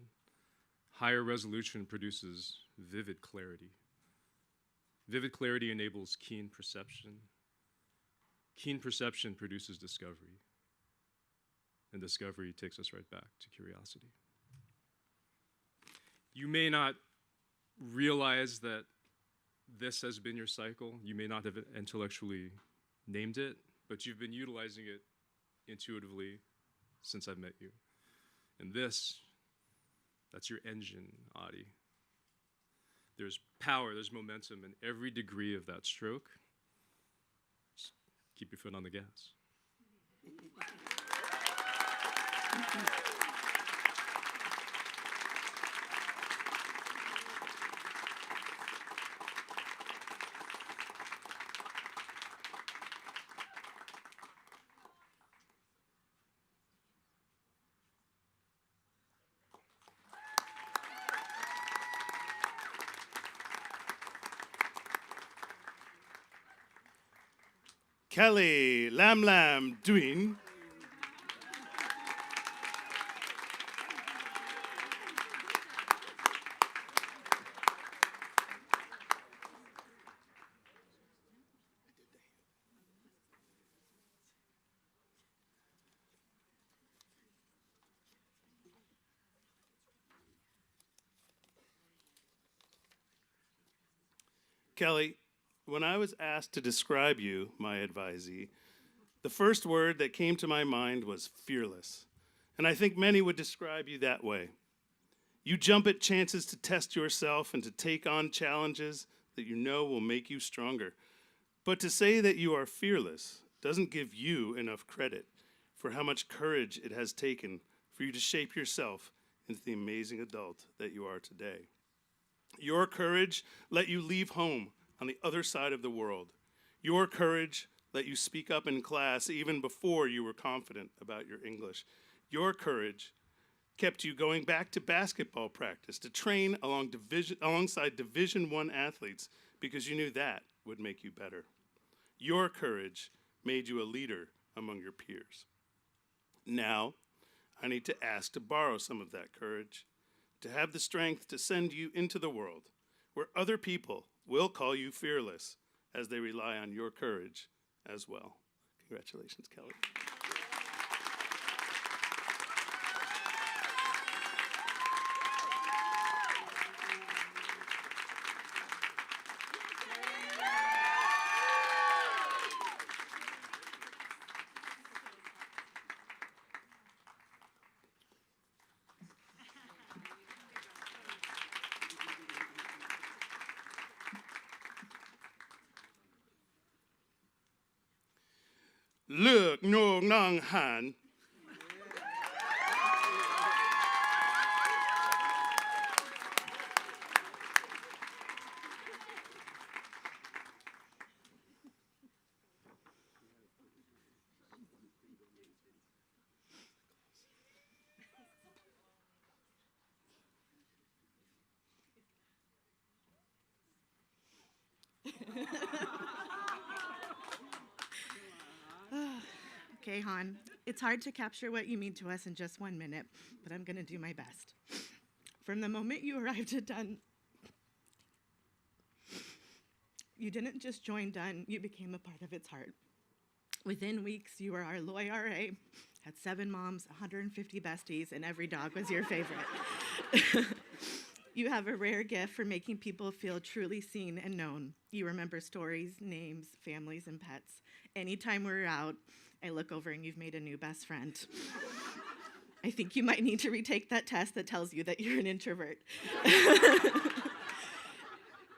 Higher resolution produces vivid clarity. Vivid clarity enables keen perception. Keen perception produces discovery. And discovery takes us right back to curiosity. You may not realize that this has been your cycle. You may not have intellectually named it, but you've been utilizing it intuitively since I've met you. And that's your engine, Adi. There's power, there's momentum in every degree of that stroke. Just keep your foot on the gas. Kelly Lam Lam Duin. Kelly, when I was asked to describe you, my advisee, the first word that came to my mind was fearless. And I think many would describe you that way. You jump at chances to test yourself and to take on challenges that you know will make you stronger. But to say that you are fearless doesn't give you enough credit for how much courage it has taken for you to shape yourself into the amazing adult that you are today. Your courage let you leave home on the other side of the world. Your courage let you speak up in class even before you were confident about your English. Your courage kept you going back to basketball practice to train alongside Division I athletes because you knew that would make you better. Your courage made you a leader among your peers. Now, I need to ask to borrow some of that courage, to have the strength to send you into the world where other people will call you fearless as they rely on your courage as well. Congratulations, Kelly. Look, no, nang han. Okay, Han, it's hard to capture what you mean to us in just 1 minute, but I'm going to do my best. From the moment you arrived at Dunn, you didn't just join Dunn, you became a part of its heart. Within weeks, you were our Loy RA, had 7 moms, 150 besties, and every dog was your favorite. You have a rare gift for making people feel truly seen and known. You remember stories, names, families, and pets. Anytime we're out, I look over and you've made a new best friend. I think you might need to retake that test that tells you that you're an introvert.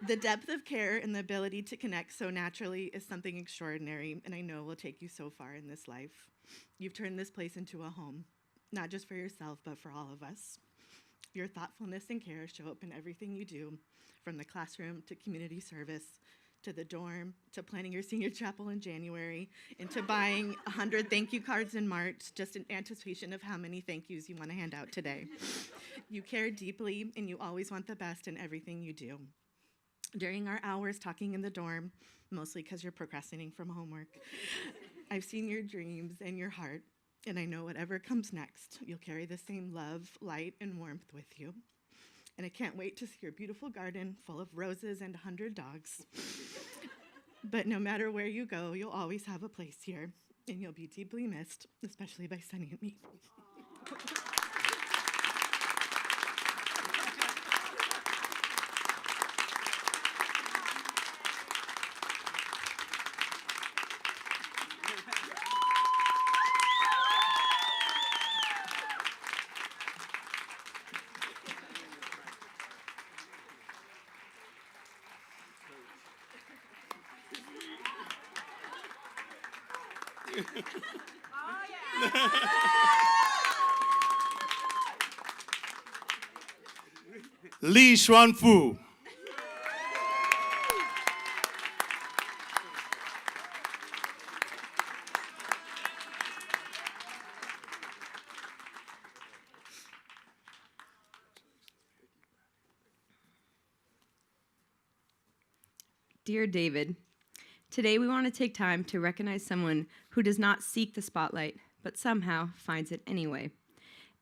The depth of care and the ability to connect so naturally is something extraordinary, and I know will take you so far in this life. You've turned this place into a home, not just for yourself, but for all of us. Your thoughtfulness and care show up in everything you do, from the classroom to community service, to the dorm, to planning your senior chapel in January, and to buying 100 thank you cards in March, just in anticipation of how many thank yous you want to hand out today. You care deeply, and you always want the best in everything you do. During our hours talking in the dorm, mostly because you're procrastinating from homework, I've seen your dreams and your heart, and I know whatever comes next, you'll carry the same love, light, and warmth with you. And I can't wait to see your beautiful garden full of roses and 100 dogs. But no matter where you go, you'll always have a place here, and you'll be deeply missed, especially by Sunny and me. Li Xuanfu. Dear David, Today, we want to take time to recognize someone who does not seek the spotlight, but somehow finds it anyway.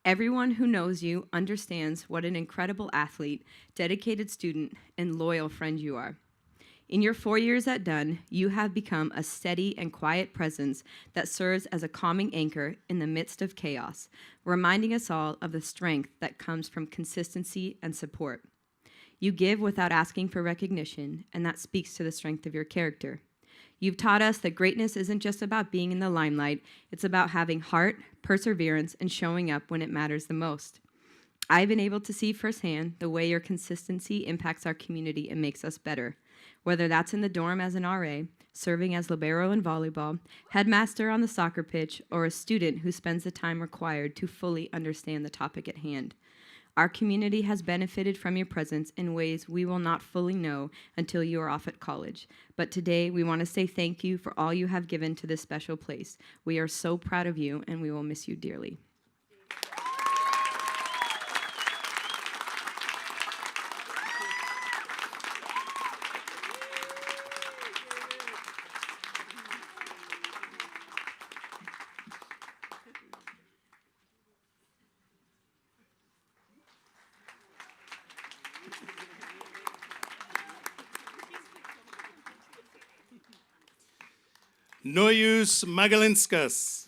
Everyone who knows you understands what an incredible athlete, dedicated student, and loyal friend you are. In your 4 years at Dunn, you have become a steady and quiet presence that serves as a calming anchor in the midst of chaos, reminding us all of the strength that comes from consistency and support. You give without asking for recognition, and that speaks to the strength of your character. You've taught us that greatness isn't just about being in the limelight, it's about having heart, perseverance, and showing up when it matters the most. I've been able to see firsthand the way your consistency impacts our community and makes us better. Whether that's in the dorm as an RA, serving as libero in volleyball, headmaster on the soccer pitch, or a student who spends the time required to fully understand the topic at hand. Our community has benefited from your presence in ways we will not fully know until you are off at college. But today, we want to say thank you for all you have given to this special place. We are so proud of you, and we will miss you dearly. Nojus Magalinskas.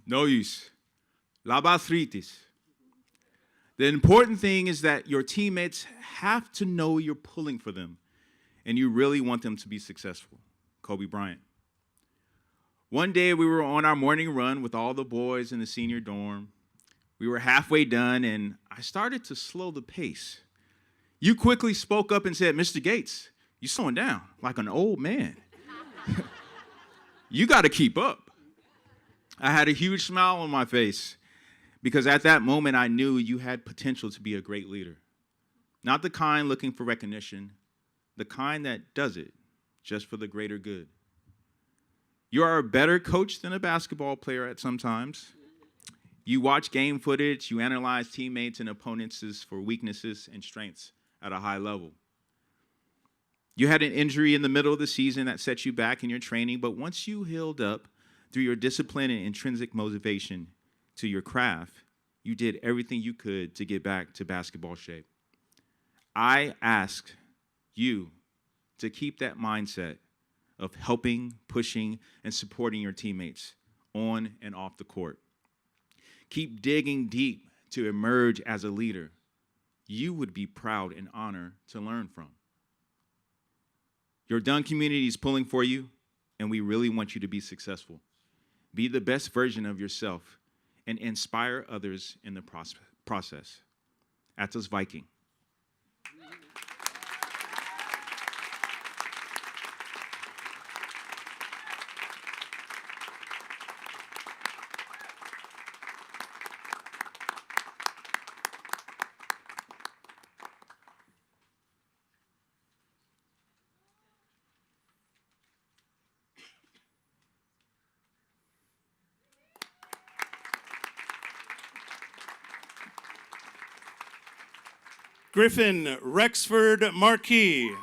Nojus Labathritis. The important thing is that your teammates have to know you're pulling for them and you really want them to be successful. Kobe Bryant. One day we were on our morning run with all the boys in the senior dorm. We were halfway done and I started to slow the pace. You quickly spoke up and said, "Mr. Gates, you're slowing down like an old man. You got to keep up." I had a huge smile on my face because at that moment I knew you had potential to be a great leader. Not the kind looking for recognition, the kind that does it just for the greater good. You are a better coach than a basketball player at sometimes. You watch game footage, you analyze teammates and opponents for weaknesses and strengths at a high level. You had an injury in the middle of the season that set you back in your training, but once you healed up through your discipline and intrinsic motivation to your craft, you did everything you could to get back to basketball shape. I ask you to keep that mindset of helping, pushing, and supporting your teammates on and off the court. Keep digging deep to emerge as a leader you would be proud and honored to learn from. Your Dunn community is pulling for you, and we really want you to be successful. Be the best version of yourself and inspire others in the process. Atos Viking. Griffin Rexford Marquis.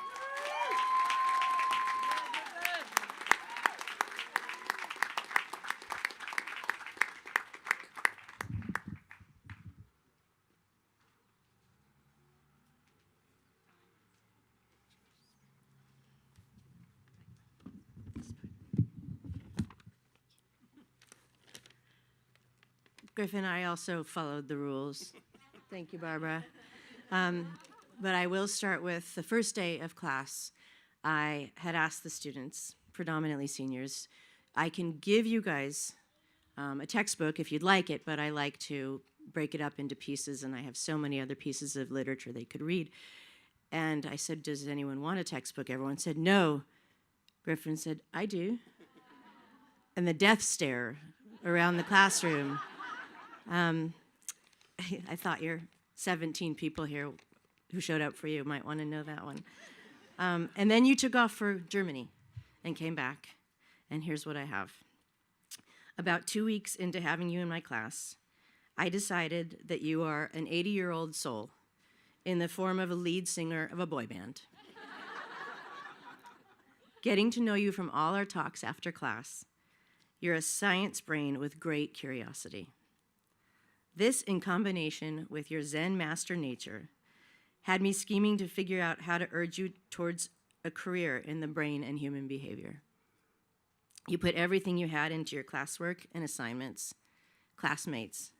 Griffin, I also followed the rules. Thank you, Barbara. But I will start with the first day of class. I had asked the students, predominantly seniors, I can give you guys a textbook if you'd like it, but I like to break it up into pieces, and I have so many other pieces of literature they could read. And I said, does anyone want a textbook? Everyone said, no. Griffin said, I do. And the death stare around the classroom. I thought your 17 people here who showed up for you might want to know that one. And then you took off for Germany. and came back, and here's what I have. About 2 weeks into having you in my class, I decided that you are an 80-year-old soul in the form of a lead singer of a boy band. Getting to know you from all our talks after class, you're a science brain with great curiosity. This, in combination with your Zen master nature, had me scheming to figure out how to urge you towards a career in the brain and human behavior. You put everything you had into your classwork and assignments, classmates,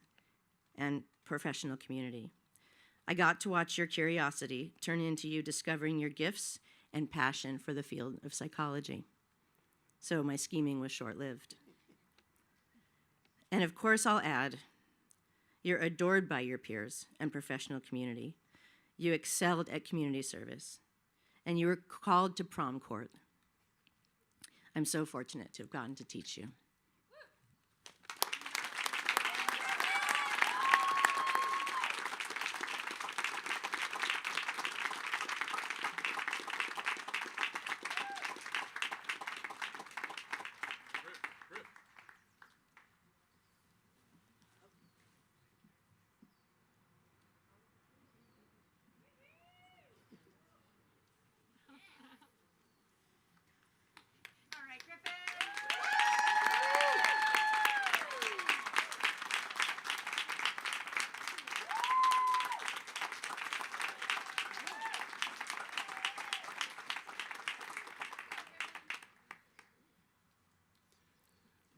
and professional community. I got to watch your curiosity turn into you discovering your gifts and passion for the field of psychology. So my scheming was short-lived. And of course, I'll add, you're adored by your peers and professional community. You excelled at community service, and you were called to prom court. I'm so fortunate to have gotten to teach you.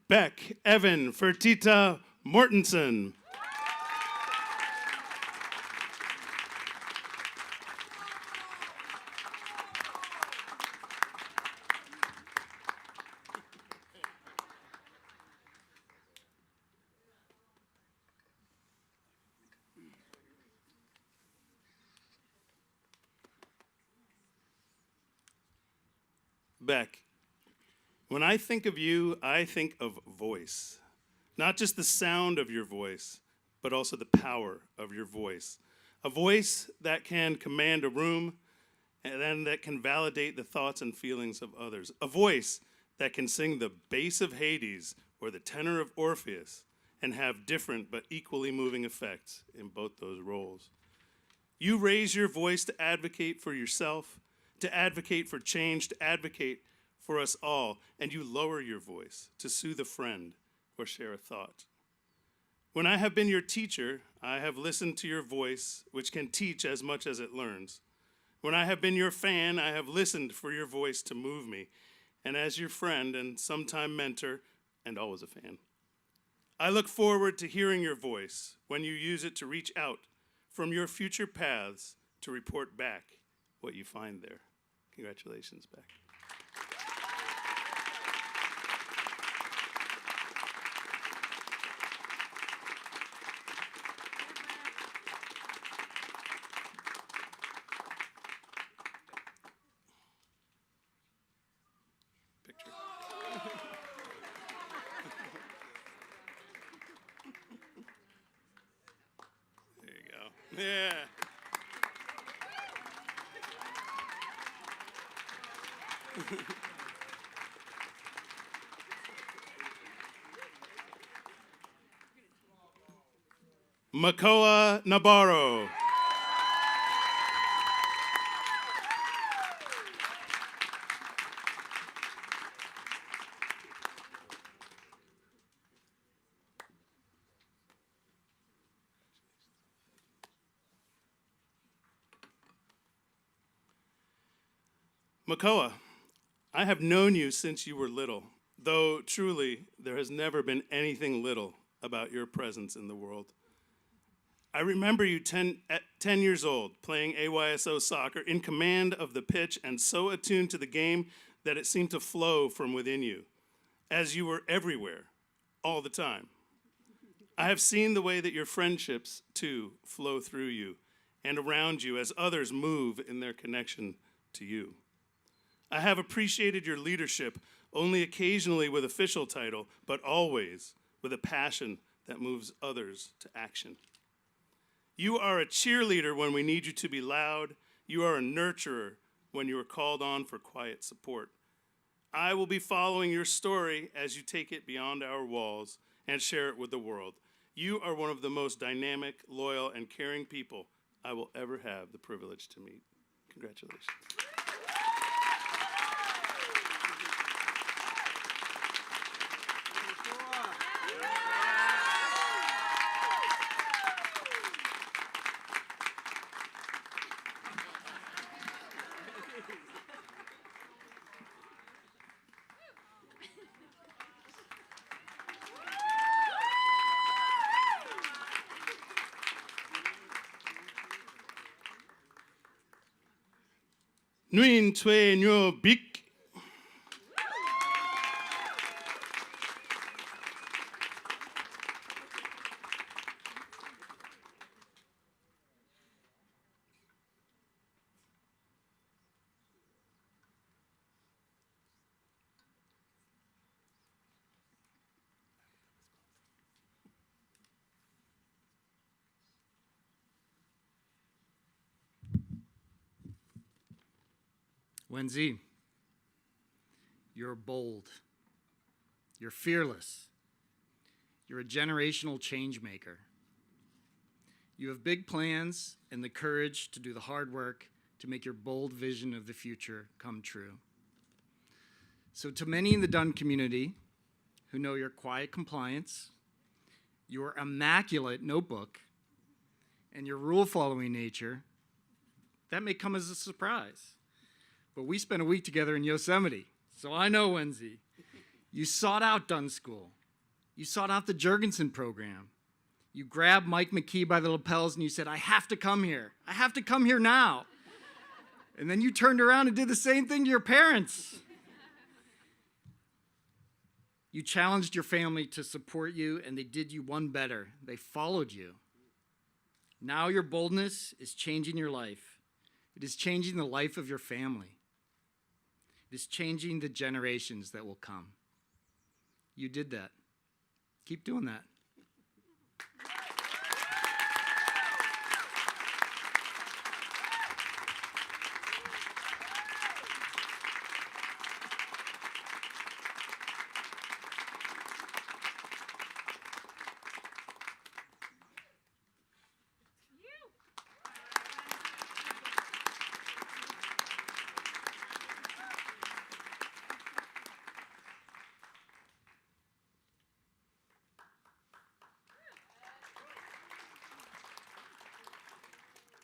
Beck Evan Fertita Mortensen. Beck, when I think of you, I think of voice. Not just the sound of your voice, but also the power of your voice. A voice that can command a room and then that can validate the thoughts and feelings of others. A voice that can sing the bass of Hades or the tenor of Orpheus and have different but equally moving effects in both those roles. You raise your voice to advocate for yourself, to advocate for change, to advocate for us all, and you lower your voice to soothe a friend or share a thought. When I have been your teacher, I have listened to your voice, which can teach as much as it learns. When I have been your fan, I have listened for your voice to move me. And as your friend and sometime mentor, and always a fan, I look forward to hearing your voice when you use it to reach out from your future paths to report back what you find there. Congratulations, Beck. There you go. Yeah. Makoa Nabarro. Makoa, I have known you since you were little, though truly there has never been anything little about your presence in the world. I remember you at 10 years old, playing AYSO soccer, in command of the pitch and so attuned to the game that it seemed to flow from within you, as you were everywhere, all the time. I have seen the way that your friendships, too, flow through you and around you as others move in their connection to you. I have appreciated your leadership, only occasionally with official title, but always with a passion that moves others to action. You are a cheerleader when we need you to be loud. You are a nurturer when you are called on for quiet support. I will be following your story as you take it beyond our walls and share it with the world. You are one of the most dynamic, loyal, and caring people I will ever have the privilege to meet. Congratulations. Nuin tue nyo bik. Wenzi, you're bold. You're fearless. You're a generational change maker. You have big plans and the courage to do the hard work to make your bold vision of the future come true. So to many in the Dunn community who know your quiet compliance, your immaculate notebook, and your rule-following nature, that may come as a surprise. But we spent a week together in Yosemite, so I know, Wenzi. You sought out Dunn School. You sought out the Jurgensen program. You grabbed Mike McKee by the lapels and you said, I have to come here. I have to come here now. And then you turned around and did the same thing to your parents. You challenged your family to support you, and they did you one better. They followed you. Now your boldness is changing your life. It is changing the life of your family. It is changing the generations that will come. You did that. Keep doing that.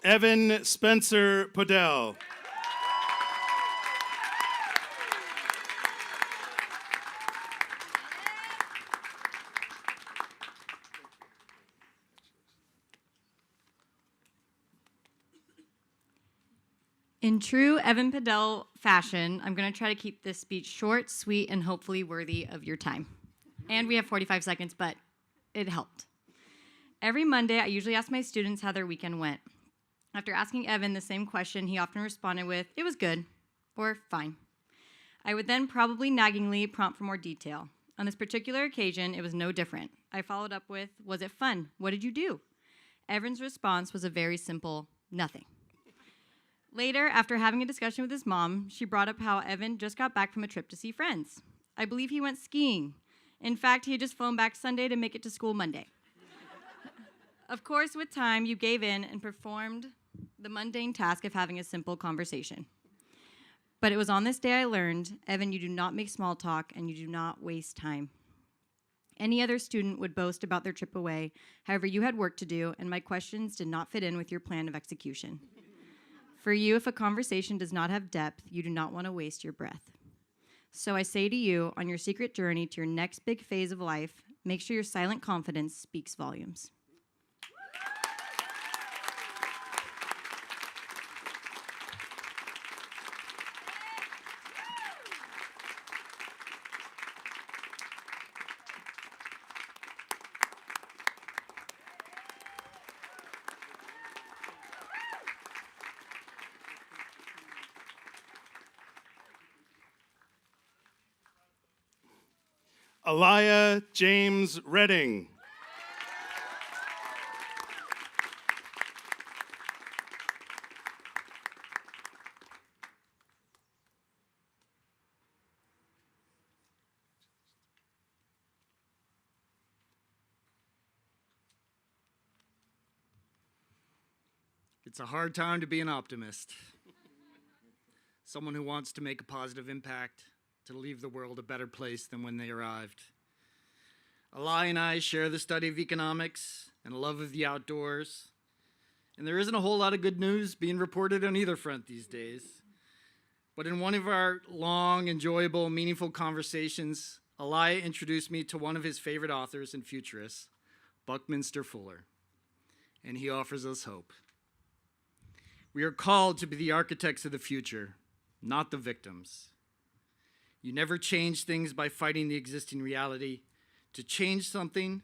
Evan Spencer Podell. In true Evan Podell fashion, I'm going to try to keep this speech short, sweet, and hopefully worthy of your time. And we have 45 seconds, but it helped. Every Monday, I usually ask my students how their weekend went. After asking Evan the same question, he often responded with, "It was good," or "fine." I would then probably naggingly prompt for more detail. On this particular occasion, it was no different. I followed up with, "Was it fun? What did you do?" Evan's response was a very simple, "Nothing." Later, after having a discussion with his mom, she brought up how Evan just got back from a trip to see friends. I believe he went skiing. In fact, he had just flown back Sunday to make it to school Monday. Of course, with time, you gave in and performed the mundane task of having a simple conversation. But it was on this day I learned, Evan, you do not make small talk and you do not waste time. Any other student would boast about their trip away. However, you had work to do, and my questions did not fit in with your plan of execution. For you, if a conversation does not have depth, you do not want to waste your breath. So I say to you, on your secret journey to your next big phase of life, make sure your silent confidence speaks volumes. Aliyah James Redding. It's a hard time to be an optimist. Someone who wants to make a positive impact, to leave the world a better place than when they arrived. Alai and I share the study of economics and a love of the outdoors. And there isn't a whole lot of good news being reported on either front these days. But in one of our long, enjoyable, meaningful conversations, Alai introduced me to one of his favorite authors and futurists, Buckminster Fuller. And he offers us hope. We are called to be the architects of the future, not the victims. You never change things by fighting the existing reality. To change something,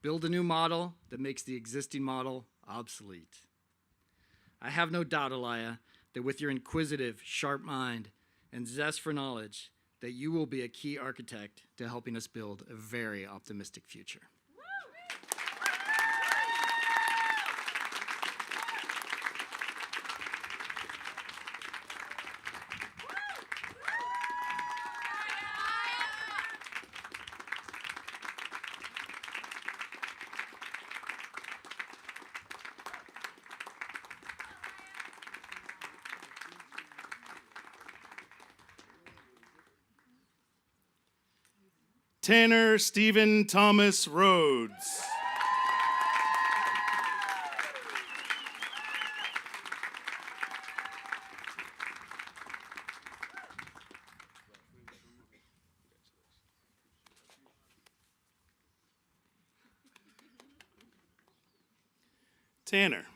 build a new model that makes the existing model obsolete. I have no doubt, Alaya, that with your inquisitive, sharp mind and zest for knowledge, that you will be a key architect to helping us build a very optimistic future. Tanner Stephen Thomas Rhodes. Tanner,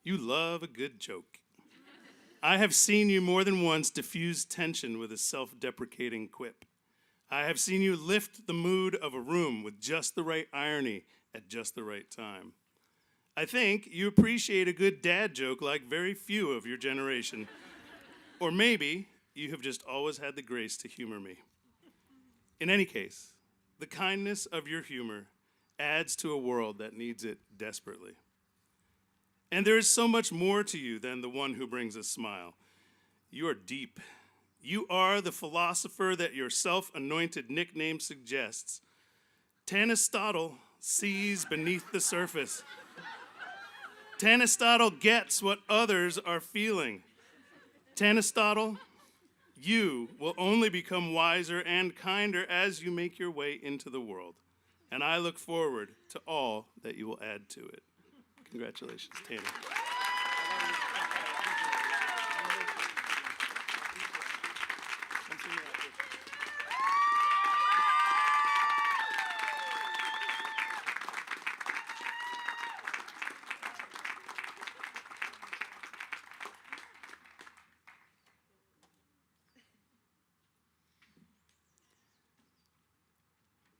you love a good joke. I have seen you more than once diffuse tension with a self-deprecating quip. I have seen you lift the mood of a room with just the right irony at just the right time. I think you appreciate a good dad joke like very few of your generation. Or maybe you have just always had the grace to humor me. In any case, the kindness of your humor adds to a world that needs it desperately. And there is so much more to you than the one who brings a smile. You are deep. You are the philosopher that your self-anointed nickname suggests. Tanistotle sees beneath the surface. Tanistotle gets what others are feeling. Tanistotle, you will only become wiser and kinder as you make your way into the world. And I look forward to all that you will add to it. Congratulations, Tanner.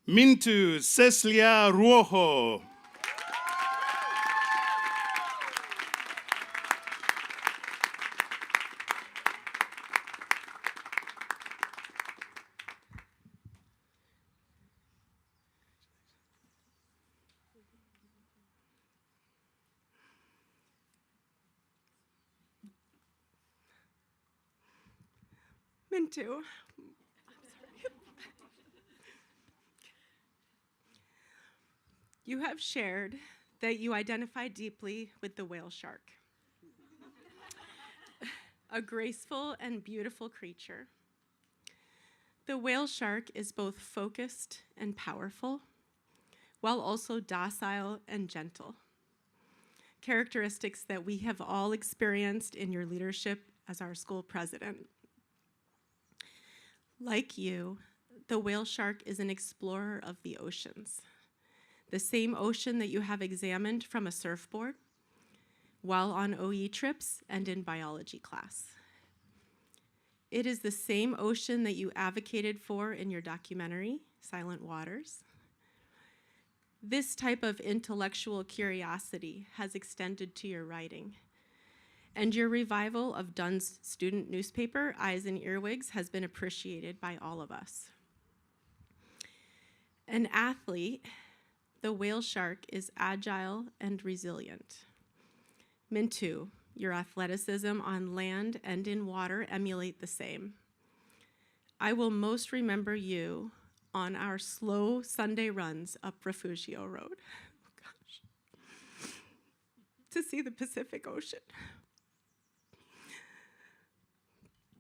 Mintu Cecilia Ruojo. Mintu. You have shared that you identify deeply with the whale shark, a graceful and beautiful creature. The whale shark is both focused and powerful, while also docile and gentle, characteristics that we have all experienced in your leadership as our school president. Like you, the whale shark is an explorer of the oceans, the same ocean that you have examined from a surfboard while on OE trips and in biology class. It is the same ocean that you advocated for in your documentary, Silent Waters. This type of intellectual curiosity has extended to your writing, and your revival of Dunn's student newspaper, Eyes and Earwigs, has been appreciated by all of us. An athlete, the whale shark is agile and resilient. Mintu, your athleticism on land and in water emulate the same. I will most remember you on our slow Sunday runs up Refugio Road. Oh, gosh. to see the Pacific Ocean.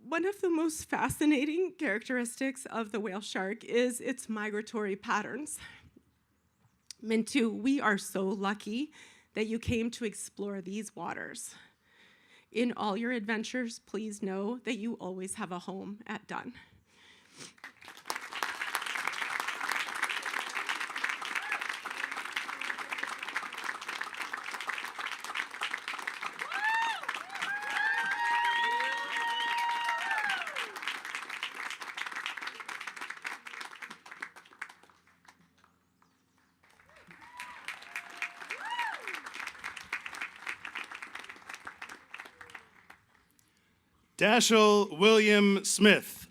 One of the most fascinating characteristics of the whale shark is its migratory patterns. Mintu, we are so lucky that you came to explore these waters. In all your adventures, please know that you always have a home at Dunn. Dashiell William Smith.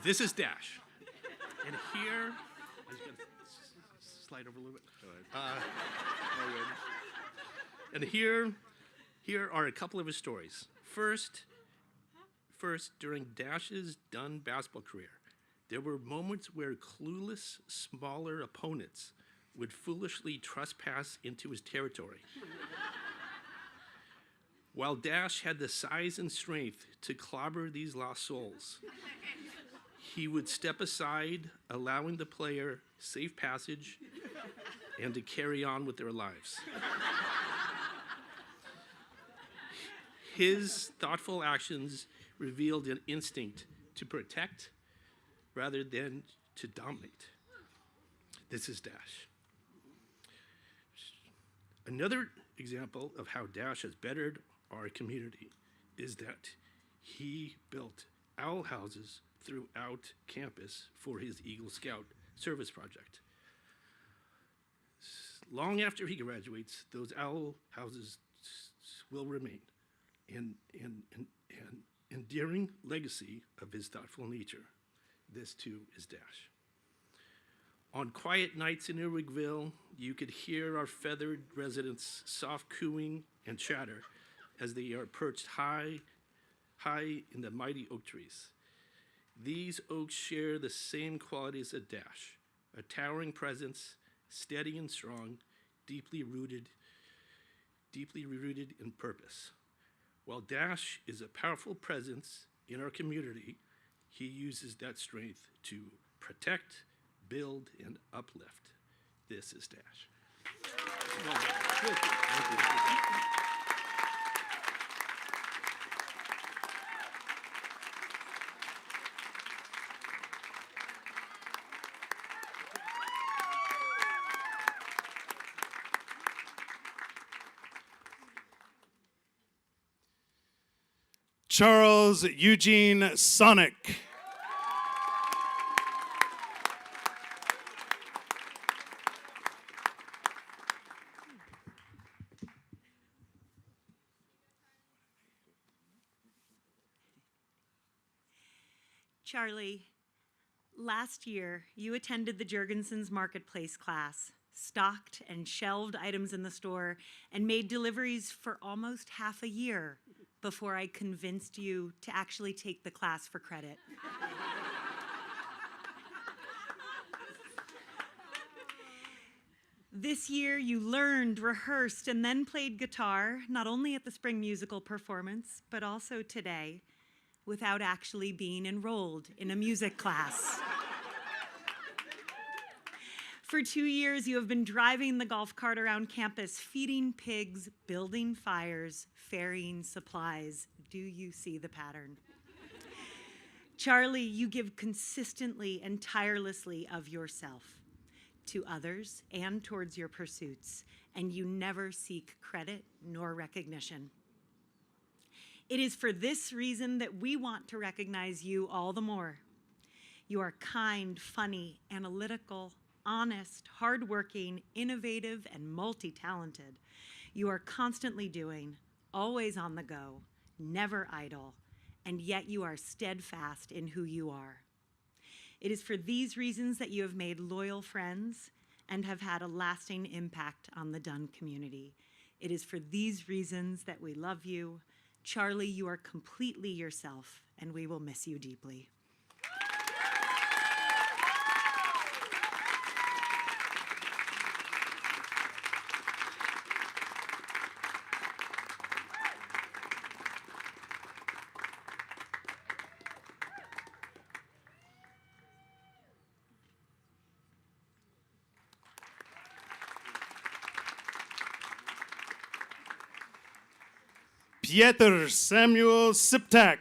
This is Dash. And here, I was going to slide over a little bit. And here are a couple of his stories. First, during Dash's Dunn basketball career, there were moments where clueless, smaller opponents would foolishly trespass into his territory. While Dash had the size and strength to clobber these lost souls, he would step aside, allowing the player safe passage and to carry on with their lives. His thoughtful actions revealed an instinct to protect rather than to dominate. This is Dash. Another example of how Dash has bettered our community is that he built owl houses throughout campus for his Eagle Scout service project. Long after he graduates, those owl houses will remain an endearing legacy of his thoughtful nature. This too is Dash. On quiet nights in Irwigville, you could hear our feathered residents' soft cooing and chatter as they are perched high in the mighty oak trees. These oaks share the same qualities as Dash, a towering presence, steady and strong, deeply rooted in purpose. While Dash is a powerful presence in our community, he uses that strength to protect, build, and uplift. This is Dash. Well done. Thank you. Charles Eugene Sonic. Charlie, last year you attended the Jurgensens Marketplace class, stocked and shelved items in the store, and made deliveries for almost half a year before I convinced you to actually take the class for credit. This year you learned, rehearsed, and then played guitar, not only at the spring musical performance, but also today, without actually being enrolled in a music class. For 2 years, you have been driving the golf cart around campus, feeding pigs, building fires, ferrying supplies. Do you see the pattern? Charlie, you give consistently and tirelessly of yourself to others and towards your pursuits, and you never seek credit nor recognition. It is for this reason that we want to recognize you all the more. You are kind, funny, analytical, honest, hardworking, innovative, and multi-talented. You are constantly doing, always on the go, never idle, and yet you are steadfast in who you are. It is for these reasons that you have made loyal friends and have had a lasting impact on the Dunn community. It is for these reasons that we love you. Charlie, you are completely yourself, and we will miss you deeply. Pieter Samuel Siptak.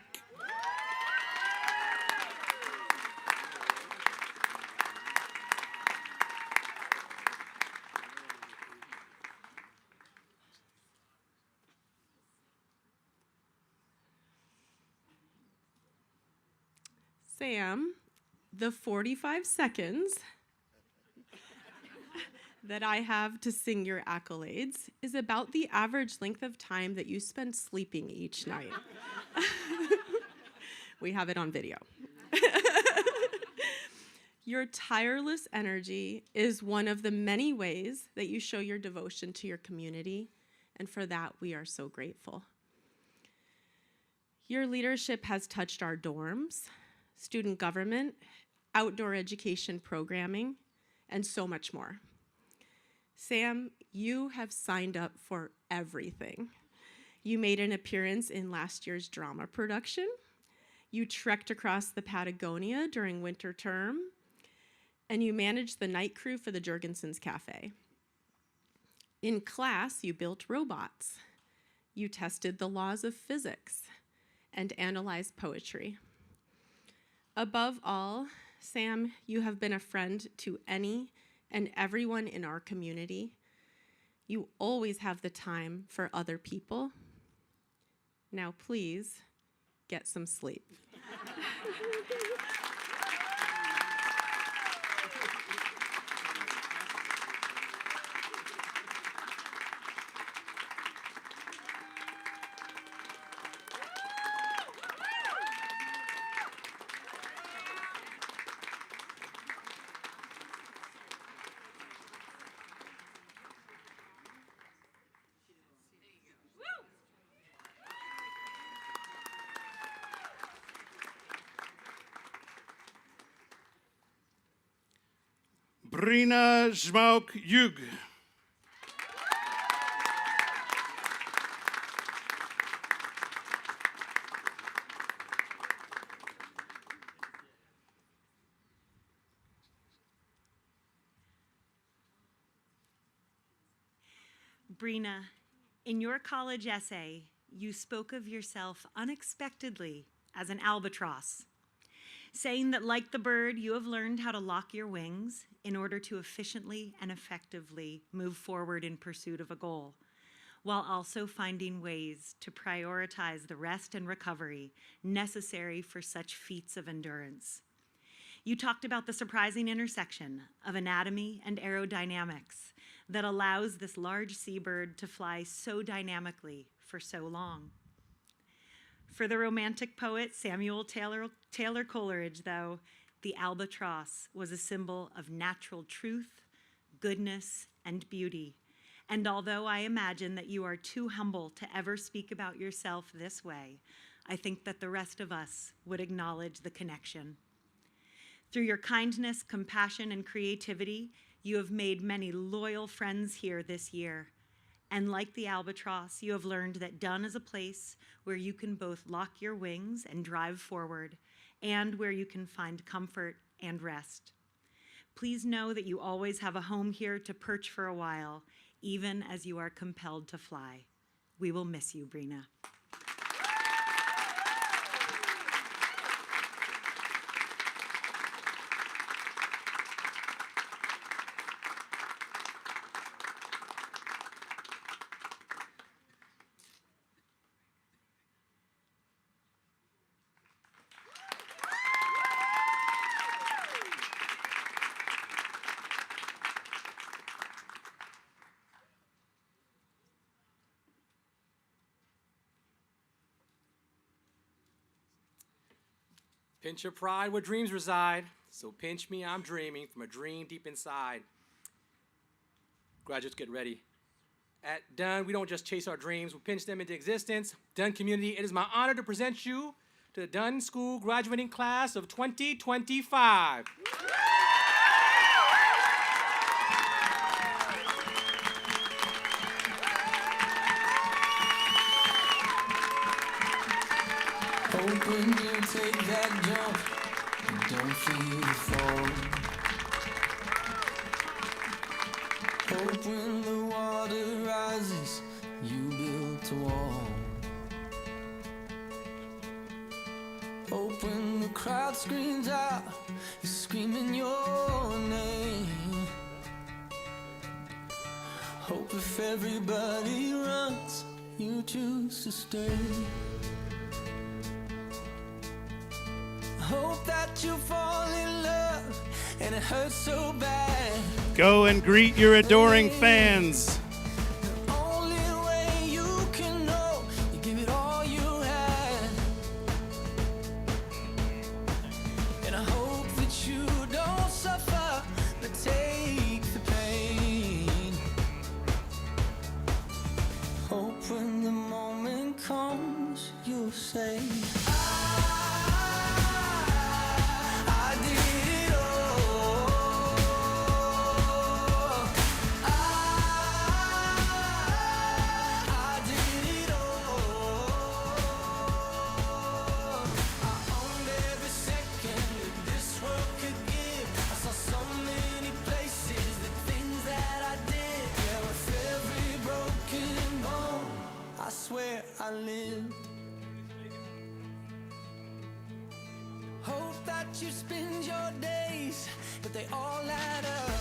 Sam, the 45 seconds that I have to sing your accolades is about the average length of time that you spend sleeping each night. We have it on video. Your tireless energy is one of the many ways that you show your devotion to your community, and for that we are so grateful. Your leadership has touched our dorms, student government, outdoor education programming, and so much more. Sam, you have signed up for everything. You made an appearance in last year's drama production. You trekked across the Patagonia during winter term. And you managed the night crew for the Jurgensen's Cafe. In class, you built robots. You tested the laws of physics and analyzed poetry. Above all, Sam, you have been a friend to any and everyone in our community. You always have the time for other people. Now please, get some sleep. Brina Žmauk Jug. Brina, in your college essay, you spoke of yourself unexpectedly as an albatross, saying that like the bird, you have learned how to lock your wings in order to efficiently and effectively move forward in pursuit of a goal, while also finding ways to prioritize the rest and recovery necessary for such feats of endurance. You talked about the surprising intersection of anatomy and aerodynamics that allows this large seabird to fly so dynamically for so long. For the Romantic poet Samuel Taylor Coleridge, though, the albatross was a symbol of natural truth, goodness, and beauty. And although I imagine that you are too humble to ever speak about yourself this way, I think that the rest of us would acknowledge the connection. Through your kindness, compassion, and creativity, you have made many loyal friends here this year. And like the albatross, you have learned that Dunn is a place where you can both lock your wings and drive forward, and where you can find comfort and rest. Please know that you always have a home here to perch for a while, even as you are compelled to fly. We will miss you, Brina. Pinch your pride where dreams reside. So pinch me, I'm dreaming from a dream deep inside. Graduates, get ready. At Dunn, we don't just chase our dreams, we pinch them into existence. Dunn community, it is my honor to present you to the Dunn School graduating class of 2025. Hope when you take that jump, you don't feel the fall. Hope when the water rises, you built a wall. Hope when the crowd screams out, you're screaming your name. Hope if everybody runs, you choose to stay. Hope that you fall in love and it hurts so bad. Go and greet your adoring fans. The only way you can know, you give it all you had. And I hope that you don't suffer, but take the pain. Hope when the moment comes, you'll say, I swear I lived. Hope that you spend your days, but they all add up.